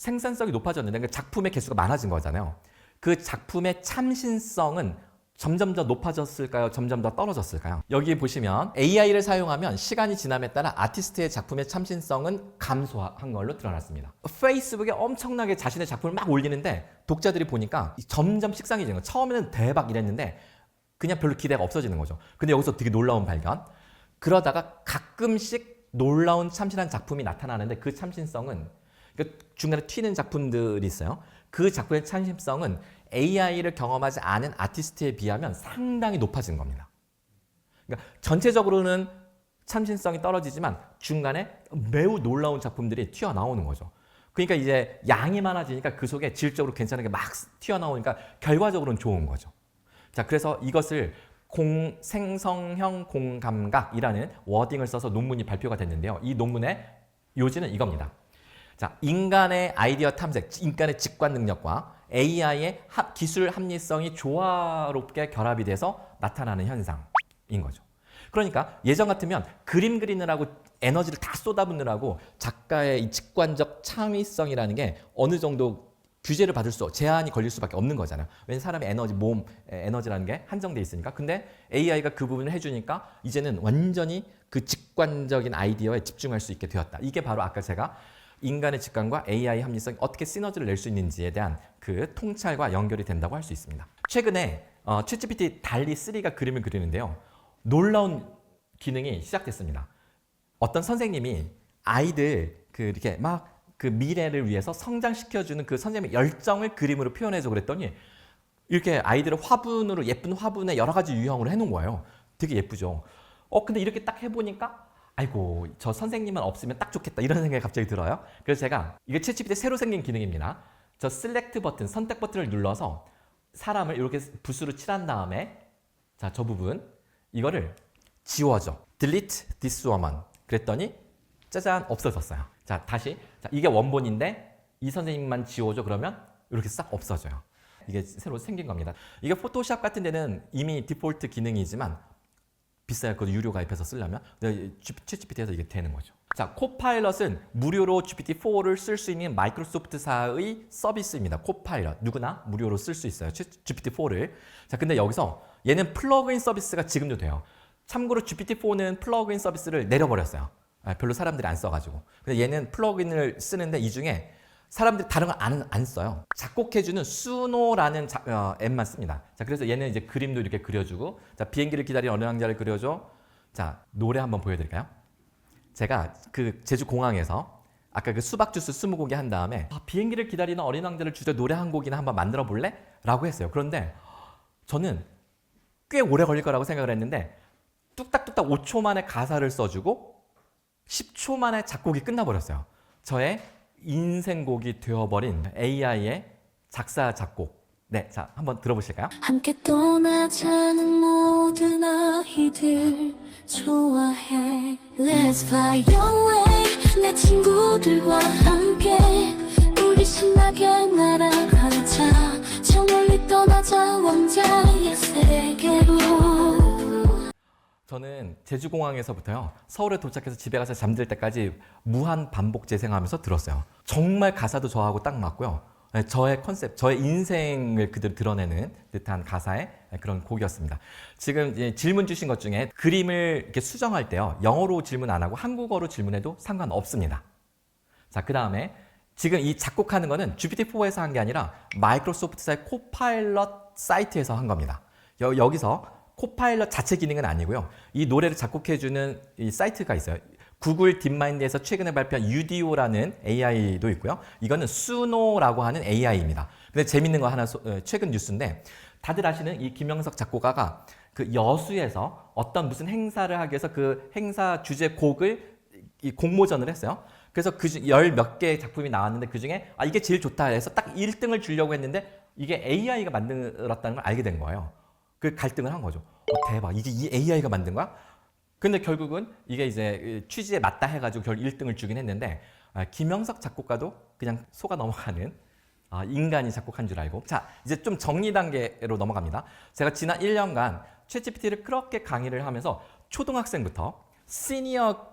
생산성이 높아졌는데 그 작품의 개수가 많아진 거잖아요. 그 작품의 참신성은 점점 더 높아졌을까요? 점점 더 떨어졌을까요? 여기 보시면 AI를 사용하면 시간이 지남에 따라 아티스트의 작품의 참신성은 감소한 걸로 드러났습니다. 페이스북에 엄청나게 자신의 작품을 막 올리는데 독자들이 보니까 점점 식상해지는 거예요. 처음에는 대박 이랬는데 그냥 별로 기대가 없어지는 거죠. 근데 여기서 되게 놀라운 발견. 그러다가 가끔씩 놀라운 참신한 작품이 나타나는데 그 참신성은 그러니까 중간에 튀는 작품들이 있어요. 그 작품의 참신성은 AI를 경험하지 않은 아티스트에 비하면 상당히 높아진 겁니다. 그러니까 전체적으로는 참신성이 떨어지지만 중간에 매우 놀라운 작품들이 튀어나오는 거죠. 그러니까 이제 양이 많아지니까 그 속에 질적으로 괜찮은 게 막 튀어나오니까 결과적으로는 좋은 거죠. 자, 그래서 이것을 생성형 공감각이라는 워딩을 써서 논문이 발표가 됐는데요. 이 논문의 요지는 이겁니다. 자, 인간의 아이디어 탐색, 인간의 직관 능력과 AI의 기술 합리성이 조화롭게 결합이 돼서 나타나는 현상인 거죠. 그러니까 예전 같으면 그림 그리느라고 에너지를 다 쏟아붓느라고 작가의 이 직관적 창의성이라는 게 어느 정도 규제를 받을 제한이 걸릴 수밖에 없는 거잖아요. 왜냐하면 사람의 에너지, 몸 에너지라는 게 한정돼 있으니까. 근데 AI가 그 부분을 해주니까 이제는 완전히 그 직관적인 아이디어에 집중할 수 있게 되었다. 이게 바로 아까 제가 인간의 직관과 AI 합리성이 어떻게 시너지를 낼 수 있는지에 대한 그 통찰과 연결이 된다고 할 수 있습니다. 최근에 챗GPT 달리3가 그림을 그리는데요. 놀라운 기능이 시작됐습니다. 어떤 선생님이 아이들 이렇게 막 그 미래를 위해서 성장시켜주는 그 선생님의 열정을 그림으로 표현해줘 그랬더니 이렇게 아이들을 화분으로 예쁜 화분에 여러 가지 유형으로 해놓은 거예요. 되게 예쁘죠. 근데 이렇게 딱 해보니까 아이고 저 선생님만 없으면 딱 좋겠다 이런 생각이 갑자기 들어요. 그래서 제가 이게 챗GPT 새로 생긴 기능입니다. 저 셀렉트 버튼, 선택 버튼을 눌러서 사람을 이렇게 붓으로 칠한 다음에 자, 저 부분 이거를 지워줘. Delete this woman. 그랬더니 짜잔 없어졌어요. 자, 다시. 자, 이게 원본인데 이 선생님만 지워줘 그러면 이렇게 싹 없어져요. 이게 새로 생긴 겁니다. 이게 포토샵 같은 데는 이미 디폴트 기능이지만 비싸요. 그것도 유료 가입해서 쓰려면. 근데 챗GPT에서 이게 되는 거죠. 자, 코파일럿은 무료로 GPT-4를 쓸 수 있는 마이크로소프트사의 서비스입니다. 코파일럿. 누구나 무료로 쓸 수 있어요. GPT-4를. 자, 근데 여기서 얘는 플러그인 서비스가 지금도 돼요. 참고로 GPT-4는 플러그인 서비스를 내려버렸어요. 별로 사람들이 안 써가지고. 근데 얘는 플러그인을 쓰는데 이 중에 사람들이 다른 걸 안 써요. 작곡해주는 수노라는 앱만 씁니다. 자, 그래서 얘는 이제 그림도 이렇게 그려주고, 자, 비행기를 기다리는 어느 왕자를 그려줘. 자, 노래 한번 보여드릴까요? 제가 그 제주 공항에서 아까 그 수박 주스 20곡이 한 다음에 비행기를 기다리는 어린 왕자를 주제 노래 한 곡이나 한번 만들어 볼래? 라고 했어요. 그런데 저는 꽤 오래 걸릴 거라고 생각을 했는데 뚝딱뚝딱 5초 만에 가사를 써주고 10초 만에 작곡이 끝나버렸어요. 저의 인생곡이 되어버린 AI의 작사 작곡. 네, 자 한번 들어보실까요? 함께 떠나자는 모든 아이들 좋아해. Let's fly away. 내 친구들과 함께 우리 신나게 날아가자. 저 멀리 떠나자 왕자의 세계로. 저는 제주공항에서부터요 서울에 도착해서 집에 가서 잠들 때까지 무한 반복 재생하면서 들었어요. 정말 가사도 저하고 딱 맞고요. 저의 컨셉, 저의 인생을 그대로 드러내는 듯한 가사의 그런 곡이었습니다. 지금 이제 질문 주신 것 중에 그림을 이렇게 수정할 때요 영어로 질문 안 하고 한국어로 질문해도 상관없습니다. 자, 그 다음에 지금 이 작곡하는 거는 GPT-4에서 한 게 아니라 마이크로소프트사의 코파일럿 사이트에서 한 겁니다. 여기서 코파일럿 자체 기능은 아니고요. 이 노래를 작곡해주는 이 사이트가 있어요. 구글 딥마인드에서 최근에 발표한 UDO라는 AI도 있고요. 이거는 수노라고 하는 AI입니다. 근데 재밌는 거 하나 최근 뉴스인데 다들 아시는 이 김영석 작곡가가 그 여수에서 어떤 무슨 행사를 하기 위해서 그 행사 주제 곡을 이 공모전을 했어요. 그래서 그 열 몇 개의 작품이 나왔는데 그 중에 이게 제일 좋다 해서 딱 1등을 주려고 했는데 이게 AI가 만들었다는 걸 알게 된 거예요. 그 갈등을 한 거죠. 대박. 이게 이 AI가 만든 거야? 근데 결국은 이게 이제 취지에 맞다 해가지고 결국 1등을 주긴 했는데 김영석 작곡가도 그냥 속아 넘어가는 인간이 작곡한 줄 알고. 자, 이제 좀 정리 단계로 넘어갑니다. 제가 지난 1년간 챗GPT를 그렇게 강의를 하면서 초등학생부터 시니어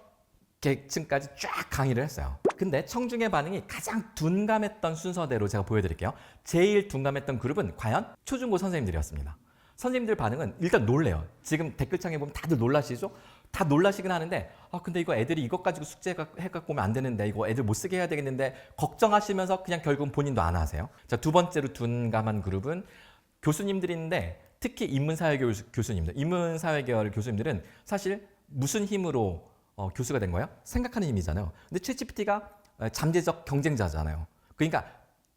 계층까지 쫙 강의를 했어요. 근데 청중의 반응이 가장 둔감했던 순서대로 제가 보여드릴게요. 제일 둔감했던 그룹은 과연 초중고 선생님들이었습니다. 선생님들 반응은 일단 놀래요. 지금 댓글창에 보면 다들 놀라시죠? 다 놀라시긴 하는데 근데 이거 애들이 이것 가지고 숙제 해갖고 오면 안 되는데 이거 애들 못 쓰게 해야 되겠는데 걱정하시면서 그냥 결국은 본인도 안 하세요. 자, 두 번째로 둔감한 그룹은 교수님들인데 특히 인문사회계열 교수님들, 인문사회계열 교수님들은 사실 무슨 힘으로 교수가 된 거예요? 생각하는 힘이잖아요. 근데 챗GPT가 잠재적 경쟁자잖아요. 그러니까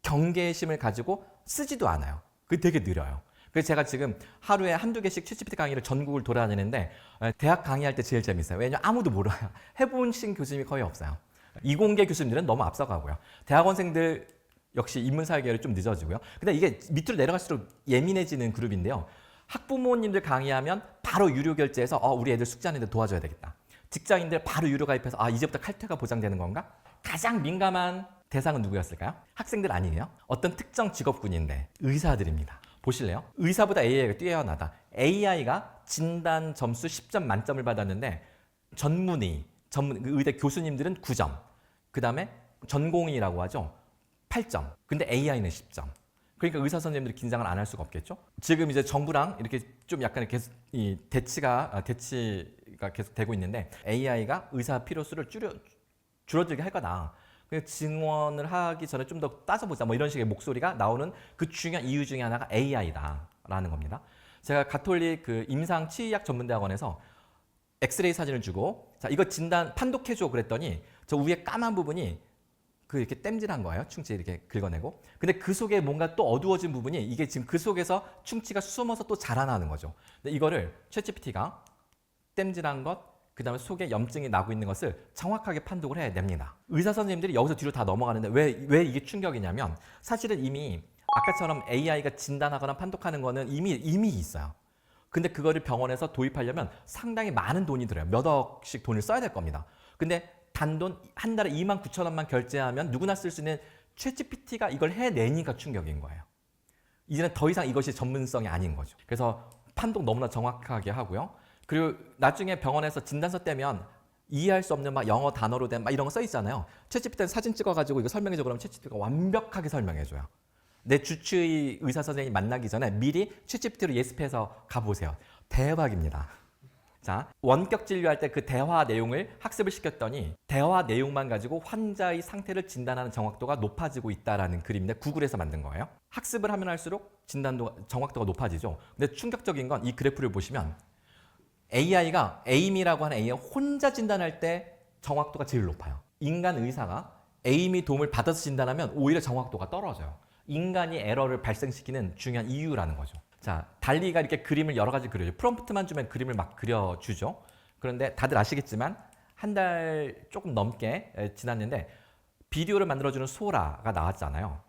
경계심을 가지고 쓰지도 않아요. 그게 되게 느려요. 그래서 제가 지금 하루에 한두 개씩 챗GPT 강의를 전국을 돌아다니는데 대학 강의할 때 제일 재밌어요. 왜냐면 아무도 몰라요. 해보신 교수님이 거의 없어요. 이공계 교수님들은 너무 앞서가고요. 대학원생들 역시 인문사회계열이 좀 늦어지고요. 근데 이게 밑으로 내려갈수록 예민해지는 그룹인데요. 학부모님들 강의하면 바로 유료 결제해서 우리 애들 숙제하는데 도와줘야 되겠다. 직장인들 바로 유료 가입해서 이제부터 칼퇴가 보장되는 건가? 가장 민감한 대상은 누구였을까요? 학생들 아니에요? 어떤 특정 직업군인데 의사들입니다. 보실래요? 의사보다 AI가 뛰어나다. AI가 진단 점수 10점 만점을 받았는데 전문 의대 교수님들은 9점. 그 다음에 전공의라고 하죠. 8점. 근데 AI는 10점. 그러니까 의사 선생님들이 긴장을 안 할 수가 없겠죠. 지금 이제 정부랑 이렇게 좀 약간 계속 이 대치가 계속 되고 있는데 AI가 의사 필요수를 줄어들게 할 거다. 증언을 하기 전에 좀 더 따져보자 뭐 이런 식의 목소리가 나오는 그 중요한 이유 중에 하나가 AI다라는 겁니다. 제가 가톨릭 그 임상 치의학 전문대학원에서 엑스레이 사진을 주고 자 이거 진단 판독해줘 그랬더니 저 위에 까만 부분이 이렇게 땜질한 거예요. 충치 이렇게 긁어내고. 근데 그 속에 뭔가 또 어두워진 부분이 이게 지금 그 속에서 충치가 숨어서 또 자라나는 거죠. 근데 이거를 챗GPT가 땜질한 것 그 다음에 속에 염증이 나고 있는 것을 정확하게 판독을 해냅니다. 의사 선생님들이 여기서 뒤로 다 넘어가는데 왜 이게 충격이냐면 사실은 이미 아까처럼 AI가 진단하거나 판독하는 거는 이미 있어요. 근데 그거를 병원에서 도입하려면 상당히 많은 돈이 들어요. 몇 억씩 돈을 써야 될 겁니다. 근데 단돈 한 달에 29,000원만 결제하면 누구나 쓸 수 있는 챗GPT가 이걸 해내니까 충격인 거예요. 이제는 더 이상 이것이 전문성이 아닌 거죠. 그래서 판독 너무나 정확하게 하고요. 그리고 나중에 병원에서 진단서 떼면 이해할 수 없는 막 영어 단어로 된 막 이런 거 써 있잖아요. 챗GPT는 사진 찍어가지고 이거 설명해줘 그러면 챗GPT가 완벽하게 설명해줘요. 내 주치의 의사 선생님 만나기 전에 미리 챗GPT로 예습해서 가보세요. 대박입니다. 자, 원격 진료할 때 그 대화 내용을 학습을 시켰더니 대화 내용만 가지고 환자의 상태를 진단하는 정확도가 높아지고 있다라는 그림인데 구글에서 만든 거예요. 학습을 하면 할수록 정확도가 높아지죠. 근데 충격적인 건 이 그래프를 보시면 AI가 에이미라고 하는 AI가 혼자 진단할 때 정확도가 제일 높아요. 인간 의사가 에이미 도움을 받아서 진단하면 오히려 정확도가 떨어져요. 인간이 에러를 발생시키는 중요한 이유라는 거죠. 자, 달리가 이렇게 그림을 여러 가지 그려요. 프롬프트만 주면 그림을 막 그려주죠. 그런데 다들 아시겠지만 한 달 조금 넘게 지났는데 비디오를 만들어주는 소라가 나왔잖아요.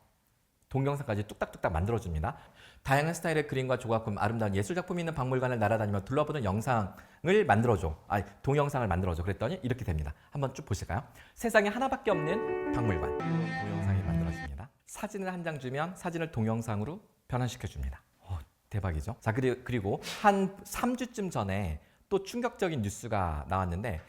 동영상까지 뚝딱뚝딱 만들어줍니다. 다양한 스타일의 그림과 조각품, 아름다운 예술작품이 있는 박물관을 날아다니며 둘러보는 영상을 만들어줘. 동영상을 만들어줘. 그랬더니 이렇게 됩니다. 한번 쭉 보실까요? 세상에 하나밖에 없는 박물관. 동영상이 만들어집니다. 사진을 한 장 주면 사진을 동영상으로 변환시켜줍니다. 대박이죠. 자, 그리고 한 3주쯤 전에 또 충격적인 뉴스가 나왔는데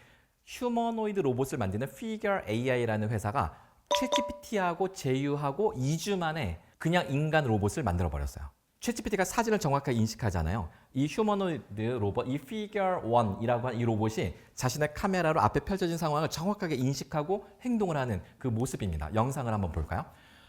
휴머노이드 로봇을 만드는 Figure AI라는 회사가 챗GPT하고 제휴하고 2주 만에 그냥 인간 로봇을 만들어버렸어요. 챗GPT가 사진을 정확하게 인식하잖아요. 이 휴머노이드 로봇, 이 Figure 1이라고 하는 이 로봇이 자신의 카메라로 앞에 펼쳐진 상황을 정확하게 인식하고 행동을 하는 그 모습입니다. 영상을 한번 볼까요?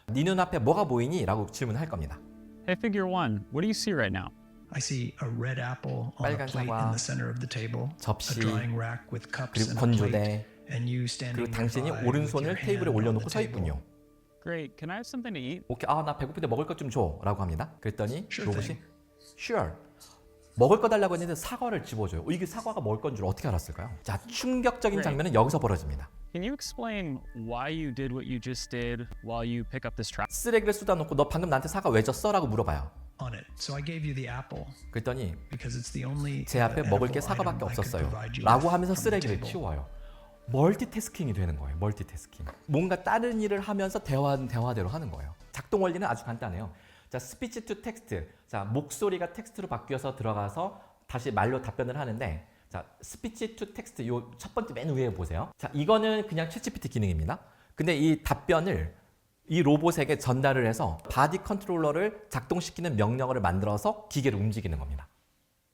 네 눈앞에 뭐가 보이니? 라고 질문할 겁니다. Hey, Figure 1, what do you see right now? I see a red apple on a 빨간 plate 사과, in the center of the table, 접시, a drying rack with cups 그리고 and a 건조대, plate, and you standing 그리고 당신이 nearby with 오른손을 your 테이블에 hand on 올려놓고 the 서 table. 있군요. Great, can I have something to eat? 오케이, 나 배고픈데 먹을 것 좀 줘 라고 합니다. 그랬더니 Sure 로봇이 thing. Sure. 먹을 거 달라고 했는데 사과를 집어줘요. 이게 사과가 먹을 건 줄 어떻게 알았을까요? 자, 충격적인 장면은 여기서 벌어집니다. Can you explain why you did what you just did while you pick up this trash? 쓰레기를 쏟아 놓고 너 방금 나한테 사과 왜 줬어? 라고 물어봐요. On it. So I gave you the apple 그랬더니 because it's the only 제 앞에 먹을 게 edible 사과밖에 item I could 없었어요 provide you 라고 with 하면서 from the 쓰레기를 table. 치워요. 멀티태스킹이 되는 거예요. 멀티태스킹. 뭔가 다른 일을 하면서 대화대로 하는 거예요. 작동 원리는 아주 간단해요. 자, 스피치 투 텍스트. 자, 목소리가 텍스트로 바뀌어서 들어가서 다시 말로 답변을 하는데 자, 스피치 투 텍스트 요 첫 번째 맨 위에 보세요. 자, 이거는 그냥 챗GPT 기능입니다. 근데 이 답변을 이 로봇에게 전달을 해서 바디 컨트롤러를 작동시키는 명령어를 만들어서 기계를 움직이는 겁니다.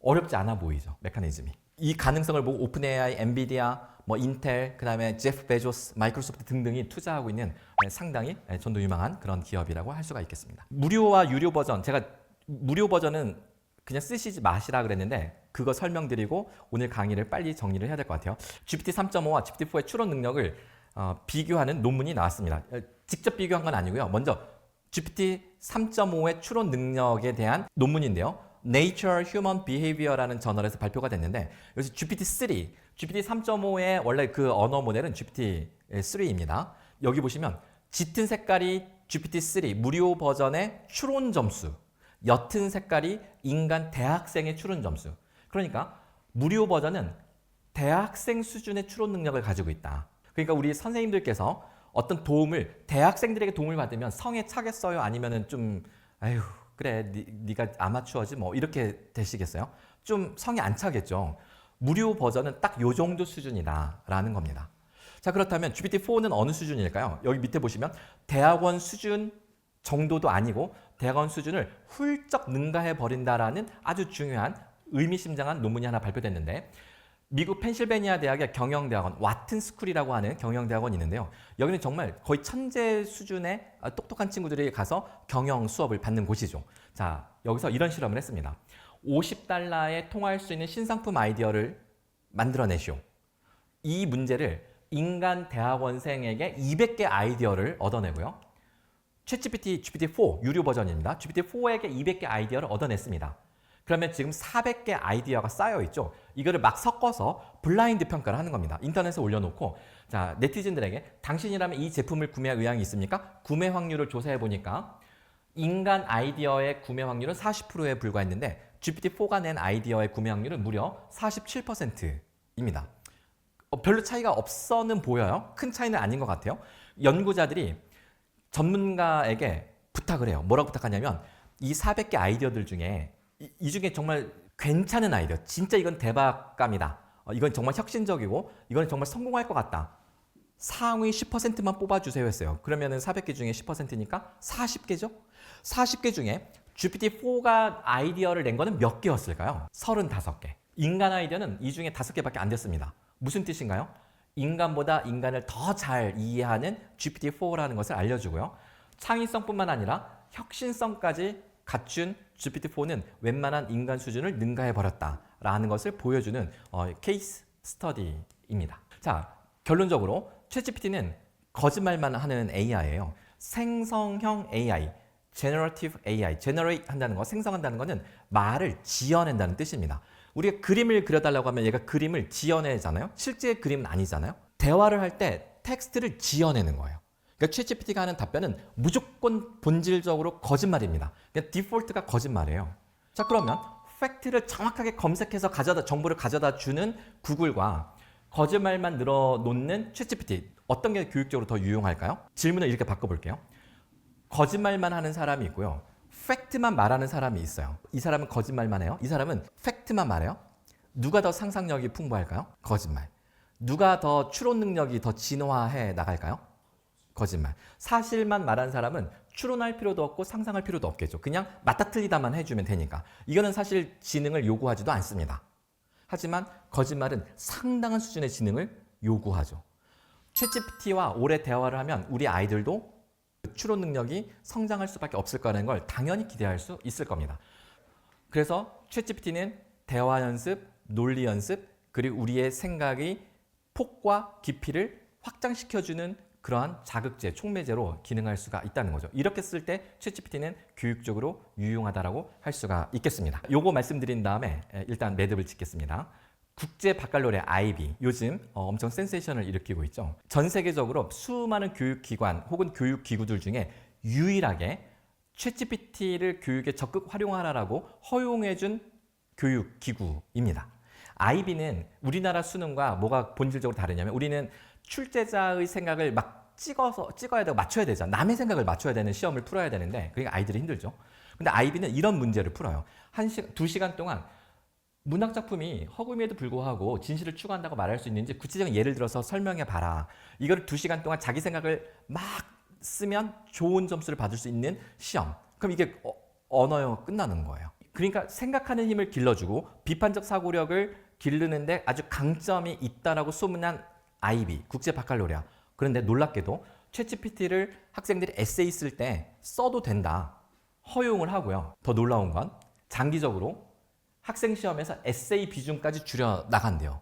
어렵지 않아 보이죠, 메커니즘이. 이 가능성을 보고 오픈 AI, 엔비디아, 뭐 인텔, 그다음에 제프 베조스, 마이크로소프트 등등이 투자하고 있는 상당히 전도 유망한 그런 기업이라고 할 수가 있겠습니다. 무료와 유료 버전, 제가 무료 버전은 그냥 쓰시지 마시라 그랬는데 그거 설명드리고 오늘 강의를 빨리 정리를 해야 될 것 같아요. GPT 3.5와 GPT-4의 추론 능력을 비교하는 논문이 나왔습니다. 직접 비교한 건 아니고요. 먼저 GPT 3.5의 추론 능력에 대한 논문인데요. Nature Human Behavior라는 저널에서 발표가 됐는데 여기서 GPT-3, GPT 3.5의 원래 그 언어 모델은 GPT-3입니다. 여기 보시면 짙은 색깔이 GPT-3 무료 버전의 추론 점수, 옅은 색깔이 인간 대학생의 추론 점수. 그러니까 무료 버전은 대학생 수준의 추론 능력을 가지고 있다. 그러니까 우리 선생님들께서 어떤 도움을 대학생들에게 도움을 받으면 성에 차겠어요? 아니면은 좀 아휴 그래 네가 아마추어지 뭐 이렇게 되시겠어요? 좀 성에 안 차겠죠. 무료 버전은 딱 요 정도 수준이다라는 겁니다. 자, 그렇다면 GPT-4는 어느 수준일까요? 여기 밑에 보시면 대학원 수준 정도도 아니고 대학원 수준을 훌쩍 능가해 버린다라는 아주 중요한 의미심장한 논문이 하나 발표됐는데 미국 펜실베니아 대학의 경영대학원 와튼 스쿨이라고 하는 경영대학원이 있는데요. 여기는 정말 거의 천재 수준의 똑똑한 친구들이 가서 경영 수업을 받는 곳이죠. 자, 여기서 이런 실험을 했습니다. $50에 통할 수 있는 신상품 아이디어를 만들어내시오. 이 문제를 인간 대학원생에게 200개 아이디어를 얻어내고요. 챗GPT, GPT-4 유료 버전입니다. GPT-4에게 200개 아이디어를 얻어냈습니다. 그러면 지금 400개 아이디어가 쌓여 있죠. 이거를 막 섞어서 블라인드 평가를 하는 겁니다. 인터넷에 올려놓고 자 네티즌들에게 당신이라면 이 제품을 구매할 의향이 있습니까? 구매 확률을 조사해 보니까 인간 아이디어의 구매 확률은 40%에 불과했는데 GPT-4가 낸 아이디어의 구매 확률은 무려 47%입니다. 별로 차이가 없어는 보여요. 큰 차이는 아닌 것 같아요. 연구자들이 전문가에게 부탁을 해요. 뭐라고 부탁하냐면 이 400개 아이디어들 중에 이 중에 정말 괜찮은 아이디어, 진짜 이건 대박감이다. 이건 정말 혁신적이고 이건 정말 성공할 것 같다. 상위 10%만 뽑아주세요 했어요. 그러면은 400개 중에 10%니까 40개죠? 40개 중에 GPT-4가 아이디어를 낸 거는 몇 개였을까요? 35개. 인간 아이디어는 이 중에 5개밖에 안 됐습니다. 무슨 뜻인가요? 인간보다 인간을 더 잘 이해하는 GPT-4라는 것을 알려주고요. 창의성뿐만 아니라 혁신성까지 갖춘 GPT-4는 웬만한 인간 수준을 능가해버렸다라는 것을 보여주는 케이스 스터디입니다. 자, 결론적으로 챗GPT는 거짓말만 하는 AI예요. 생성형 AI, Generative AI, Generate 한다는 거, 생성한다는 것은 말을 지어낸다는 뜻입니다. 우리가 그림을 그려달라고 하면 얘가 그림을 지어내잖아요. 실제 그림은 아니잖아요. 대화를 할 때 텍스트를 지어내는 거예요. 그러니까 챗GPT가 하는 답변은 무조건 본질적으로 거짓말입니다. 그러니까 디폴트가 거짓말이에요. 자, 그러면 팩트를 정확하게 검색해서 정보를 가져다 주는 구글과 거짓말만 늘어놓는 챗GPT 어떤 게 교육적으로 더 유용할까요? 질문을 이렇게 바꿔볼게요. 거짓말만 하는 사람이 있고요. 팩트만 말하는 사람이 있어요. 이 사람은 거짓말만 해요. 이 사람은 팩트만 말해요. 누가 더 상상력이 풍부할까요? 거짓말. 누가 더 추론 능력이 더 진화해 나갈까요? 거짓말. 사실만 말하는 사람은 추론할 필요도 없고 상상할 필요도 없겠죠. 그냥 맞다 틀리다만 해주면 되니까. 이거는 사실 지능을 요구하지도 않습니다. 하지만 거짓말은 상당한 수준의 지능을 요구하죠. 챗GPT와 오래 대화를 하면 우리 아이들도 추론 능력이 성장할 수밖에 없을 거라는 걸 당연히 기대할 수 있을 겁니다. 그래서 챗GPT는 대화 연습, 논리 연습, 그리고 우리의 생각의 폭과 깊이를 확장시켜주는 그러한 자극제, 촉매제로 기능할 수가 있다는 거죠. 이렇게 쓸 때 챗GPT는 교육적으로 유용하다라고 할 수가 있겠습니다. 요거 말씀드린 다음에 일단 매듭을 짓겠습니다. 국제 바칼로레 IB 요즘 엄청 센세이션을 일으키고 있죠. 전 세계적으로 수많은 교육기관 혹은 교육기구들 중에 유일하게 챗GPT를 교육에 적극 활용하라고 허용해준 교육기구입니다. IB는 우리나라 수능과 뭐가 본질적으로 다르냐면 우리는 출제자의 생각을 막 찍어야 되고 맞춰야 되잖아. 남의 생각을 맞춰야 되는 시험을 풀어야 되는데 그러니까 아이들이 힘들죠. 근데 IB는 이런 문제를 풀어요. 2시간 동안 문학 작품이 허구임에도 불구하고 진실을 추구한다고 말할 수 있는지 구체적인 예를 들어서 설명해 봐라. 이걸 2시간 동안 자기 생각을 막 쓰면 좋은 점수를 받을 수 있는 시험. 그럼 이게 언어 영어 끝나는 거예요. 그러니까 생각하는 힘을 길러주고 비판적 사고력을 기르는데 아주 강점이 있다라고 소문난 IB, 국제 바칼로레아. 그런데 놀랍게도 챗GPT를 학생들이 에세이 쓸 때 써도 된다. 허용을 하고요. 더 놀라운 건 장기적으로 학생 시험에서 에세이 비중까지 줄여 나간대요.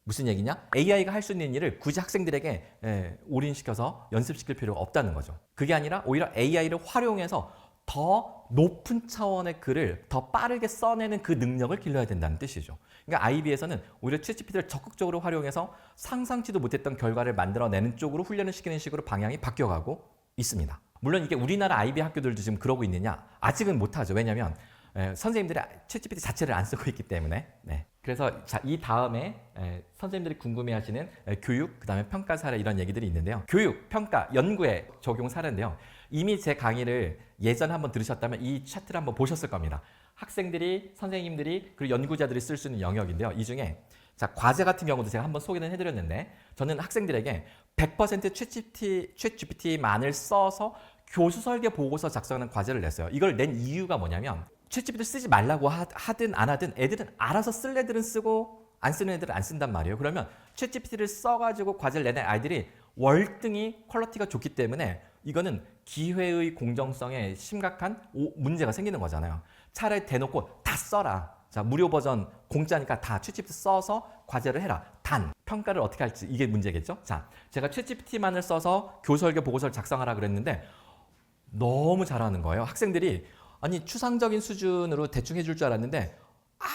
무슨 얘기냐? AI가 할 수 있는 일을 굳이 학생들에게 올인시켜서 연습시킬 필요가 없다는 거죠. 그게 아니라 오히려 AI를 활용해서 더 높은 차원의 글을 더 빠르게 써내는 그 능력을 길러야 된다는 뜻이죠. 그러니까 IB에서는 오히려 챗GPT를 적극적으로 활용해서 상상치도 못했던 결과를 만들어내는 쪽으로 훈련을 시키는 식으로 방향이 바뀌어가고 있습니다. 물론 이게 우리나라 IB 학교들도 지금 그러고 있느냐? 아직은 못하죠. 왜냐하면 선생님들이 챗GPT 자체를 안 쓰고 있기 때문에. 네. 그래서 자, 이 다음에 선생님들이 궁금해하시는 교육, 그다음에 평가 사례 이런 얘기들이 있는데요. 교육, 평가, 연구에 적용 사례인데요. 이미 제 강의를 예전에 한번 들으셨다면 이 차트를 한번 보셨을 겁니다. 학생들이, 선생님들이, 그리고 연구자들이 쓸 수 있는 영역인데요. 이 중에 자, 과제 같은 경우도 제가 한번 소개를 해드렸는데 저는 학생들에게 100% 챗GPT만을 써서 교수 설계 보고서 작성하는 과제를 냈어요. 이걸 낸 이유가 뭐냐면 챗GPT 쓰지 말라고 하든 안 하든 애들은 알아서 쓸 애들은 쓰고 안 쓰는 애들은 안 쓴단 말이에요. 그러면 챗GPT를 써가지고 과제를 내는 아이들이 월등히 퀄리티가 좋기 때문에 이거는 기회의 공정성에 심각한 문제가 생기는 거잖아요. 차라리 대놓고 다 써라. 자, 무료 버전 공짜니까 다 챗GPT 써서 과제를 해라. 단, 평가를 어떻게 할지 이게 문제겠죠? 자, 제가 챗GPT만을 써서 교설계 보고서를 작성하라 그랬는데 너무 잘하는 거예요. 학생들이 아니 추상적인 수준으로 대충 해줄 줄 알았는데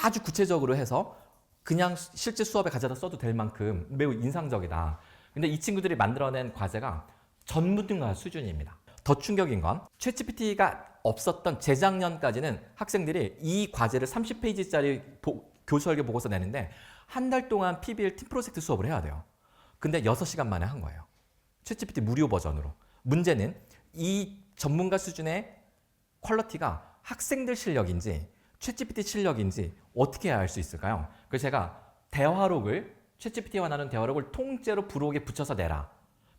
아주 구체적으로 해서 그냥 실제 수업에 가져다 써도 될 만큼 매우 인상적이다. 근데 이 친구들이 만들어낸 과제가 전문가 수준입니다. 더 충격인 건 챗GPT가 없었던 재작년까지는 학생들이 이 과제를 30페이지짜리 교수설계 보고서 내는데 한 달 동안 PBL 팀 프로젝트 수업을 해야 돼요. 근데 6시간 만에 한 거예요. 챗GPT 무료 버전으로. 문제는 이 전문가 수준의 퀄리티가 학생들 실력인지 챗GPT 실력인지 어떻게 알 수 있을까요? 그래서 제가 대화록을 챗GPT와 나눈 대화록을 통째로 부록에 붙여서 내라.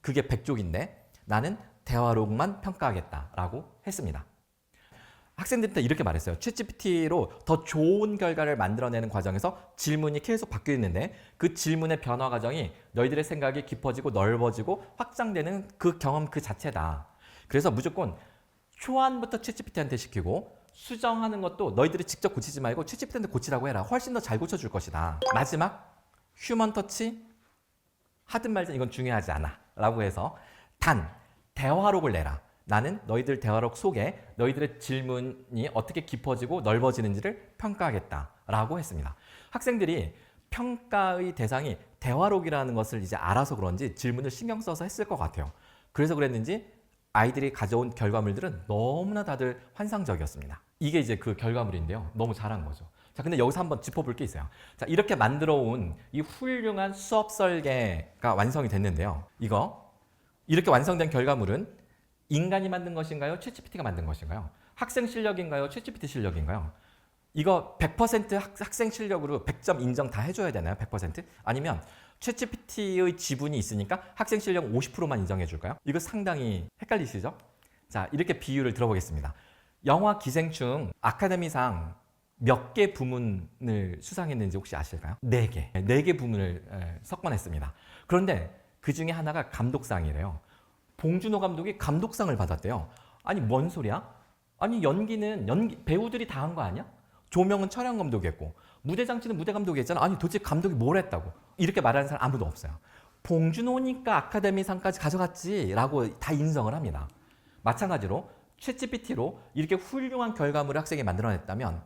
그게 100쪽인데 나는 대화록만 평가하겠다라고 했습니다. 학생들한테 이렇게 말했어요. 챗GPT로 더 좋은 결과를 만들어내는 과정에서 질문이 계속 바뀌었는데 그 질문의 변화 과정이 너희들의 생각이 깊어지고 넓어지고 확장되는 그 경험 그 자체다. 그래서 무조건 초안부터 챗GPT한테 시키고 수정하는 것도 너희들이 직접 고치지 말고 챗GPT한테 고치라고 해라. 훨씬 더 잘 고쳐줄 것이다. 마지막 휴먼 터치 하든 말든 이건 중요하지 않아 라고 해서 단 대화록을 내라. 나는 너희들 대화록 속에 너희들의 질문이 어떻게 깊어지고 넓어지는지를 평가하겠다라고 했습니다. 학생들이 평가의 대상이 대화록이라는 것을 이제 알아서 그런지 질문을 신경 써서 했을 것 같아요. 그래서 그랬는지 아이들이 가져온 결과물들은 너무나 다들 환상적이었습니다. 이게 이제 그 결과물인데요. 너무 잘한 거죠. 자, 근데 여기서 한번 짚어볼 게 있어요. 자, 이렇게 만들어 온 이 훌륭한 수업 설계가 완성이 됐는데요. 이렇게 완성된 결과물은 인간이 만든 것인가요? 챗GPT가 만든 것인가요? 학생 실력인가요? 챗GPT 실력인가요? 이거 100% 학생 실력으로 100점 인정 다 해줘야 되나요? 100%? 아니면 챗GPT의 지분이 있으니까 학생 실력 50%만 인정해 줄까요? 이거 상당히 헷갈리시죠? 자, 이렇게 비유를 들어보겠습니다. 영화 기생충 아카데미상 몇 개 부문을 수상했는지 혹시 아실까요? 4개. 4개 부문을 석권했습니다. 그런데 그 중에 하나가 감독상이래요. 봉준호 감독이 감독상을 받았대요. 아니 뭔 소리야? 아니 연기는 배우들이 다 한 거 아니야? 조명은 촬영 감독이 했고 무대 장치는 무대 감독이 했잖아. 아니 도대체 감독이 뭘 했다고? 이렇게 말하는 사람 아무도 없어요. 봉준호니까 아카데미상까지 가져갔지라고 다 인정을 합니다. 마찬가지로 챗GPT로 이렇게 훌륭한 결과물을 학생이 만들어냈다면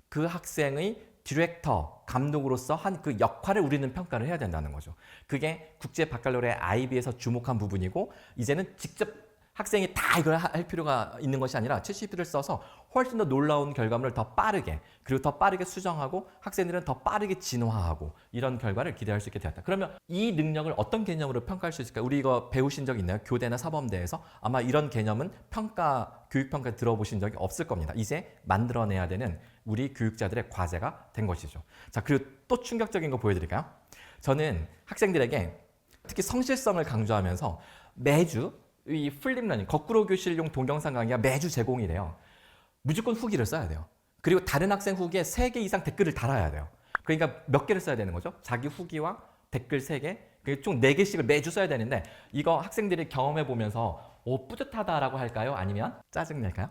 그 학생의 디렉터, 감독으로서 한 그 역할을 우리는 평가를 해야 된다는 거죠. 그게 국제 바칼로레 IB에서 주목한 부분이고 이제는 직접 학생이 다 이걸 할 필요가 있는 것이 아니라 챗GPT를 써서 훨씬 더 놀라운 결과물을 더 빠르게 그리고 더 빠르게 수정하고 학생들은 더 빠르게 진화하고 이런 결과를 기대할 수 있게 되었다. 그러면 이 능력을 어떤 개념으로 평가할 수 있을까요? 우리 이거 배우신 적 있나요? 교대나 사범대에서 아마 이런 개념은 교육평가에 들어보신 적이 없을 겁니다. 이제 만들어내야 되는 우리 교육자들의 과제가 된 것이죠. 자, 그리고 또 충격적인 거 보여드릴까요? 저는 학생들에게 특히 성실성을 강조하면서 매주 이 플립러닝, 거꾸로 교실용 동영상 강의가 매주 제공이 돼요. 무조건 후기를 써야 돼요. 그리고 다른 학생 후기에 3개 이상 댓글을 달아야 돼요. 그러니까 몇 개를 써야 되는 거죠? 자기 후기와 댓글 3개, 총 4개씩을 매주 써야 되는데 이거 학생들이 경험해 보면서 뿌듯하다라고 할까요? 아니면 짜증낼까요?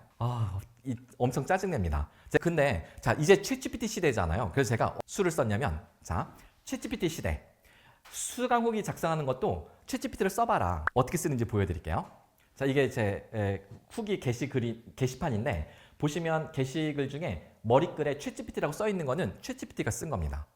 엄청 짜증냅니다. 근데 자, 이제 챗GPT 시대잖아요. 그래서 제가 수를 썼냐면 자, 챗GPT 시대. 수강 후기 작성하는 것도 챗GPT를 써봐라. 어떻게 쓰는지 보여드릴게요. 자, 이게 제 후기 게시판인데 보시면 게시글 중에 머리글에 챗GPT라고 써 있는 거는 챗GPT가 쓴 겁니다.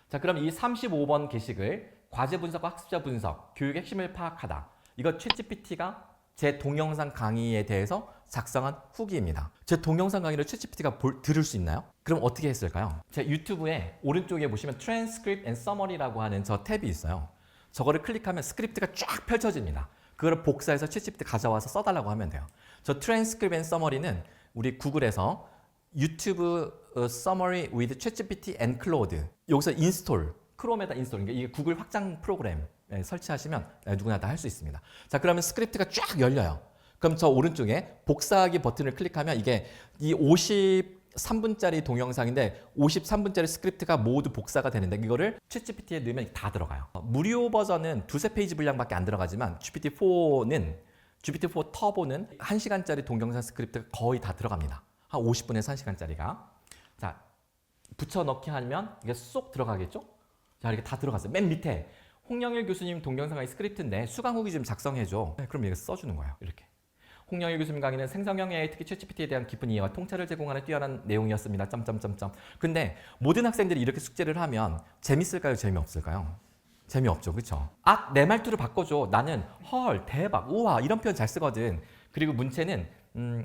자, 그럼 이 35번 게시글 과제 분석과 학습자 분석, 교육의 핵심을 파악하다. 이거 챗GPT가 제 동영상 강의에 대해서 작성한 후기입니다. 제 동영상 강의를 챗GPT가 들을 수 있나요? 그럼 어떻게 했을까요? 제 유튜브에 오른쪽에 보시면 Transcript and Summary라고 하는 저 탭이 있어요. 저거를 클릭하면 스크립트가 쫙 펼쳐집니다. 그걸 복사해서 챗GPT 가져와서 써달라고 하면 돼요. 저 Transcript and Summary는 우리 구글에서 유튜브 Summary with ChatGPT and Claude 여기서 인스톨, 크롬에다 인스톨, 이게 구글 확장 프로그램 설치하시면 누구나 다 할 수 있습니다. 자, 그러면 스크립트가 쫙 열려요. 그럼 저 오른쪽에 복사하기 버튼을 클릭하면 이게 이 53분짜리 동영상인데 53분짜리 스크립트가 모두 복사가 되는데 이거를 챗GPT에 넣으면 다 들어가요. 무료 버전은 2-3페이지 분량밖에 안 들어가지만 GPT-4 터보는 1시간짜리 동영상 스크립트가 거의 다 들어갑니다. 한 50분에서 1시간짜리가. 자, 붙여넣기 하면 이게 쏙 들어가겠죠? 자, 이렇게 다 들어갔어요. 맨 밑에 홍영일 교수님 동영상 강의 스크립트인데 수강 후기 좀 작성해줘. 그럼 이거 써주는 거예요. 이렇게. 홍영일 교수님 강의는 생성형 AI 특히 챗GPT에 대한 깊은 이해와 통찰을 제공하는 뛰어난 내용이었습니다. 근데 모든 학생들이 이렇게 숙제를 하면 재밌을까요? 재미없을까요? 재미없죠. 그렇죠? 내 말투를 바꿔줘. 나는 헐, 대박, 우와 이런 표현 잘 쓰거든. 그리고 문체는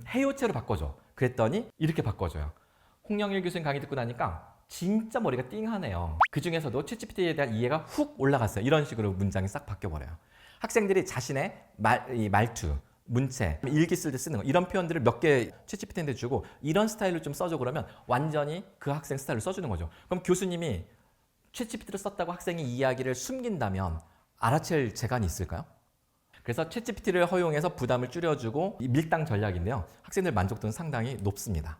해요체로 바꿔줘. 그랬더니 이렇게 바꿔줘요. 홍영일 교수님 강의 듣고 나니까 진짜 머리가 띵하네요. 그 중에서도 챗GPT에 대한 이해가 훅 올라갔어요. 이런 식으로 문장이 싹 바뀌어버려요. 학생들이 자신의 말투, 문체, 일기 쓸 때 쓰는 거 이런 표현들을 몇 개 챗GPT한테 주고 이런 스타일로 좀 써줘 그러면 완전히 그 학생 스타일로 써주는 거죠. 그럼 교수님이 챗GPT를 썼다고 학생이 이야기를 숨긴다면 알아챌 재간이 있을까요? 그래서 챗GPT를 허용해서 부담을 줄여주고 이 밀당 전략인데요. 학생들 만족도는 상당히 높습니다.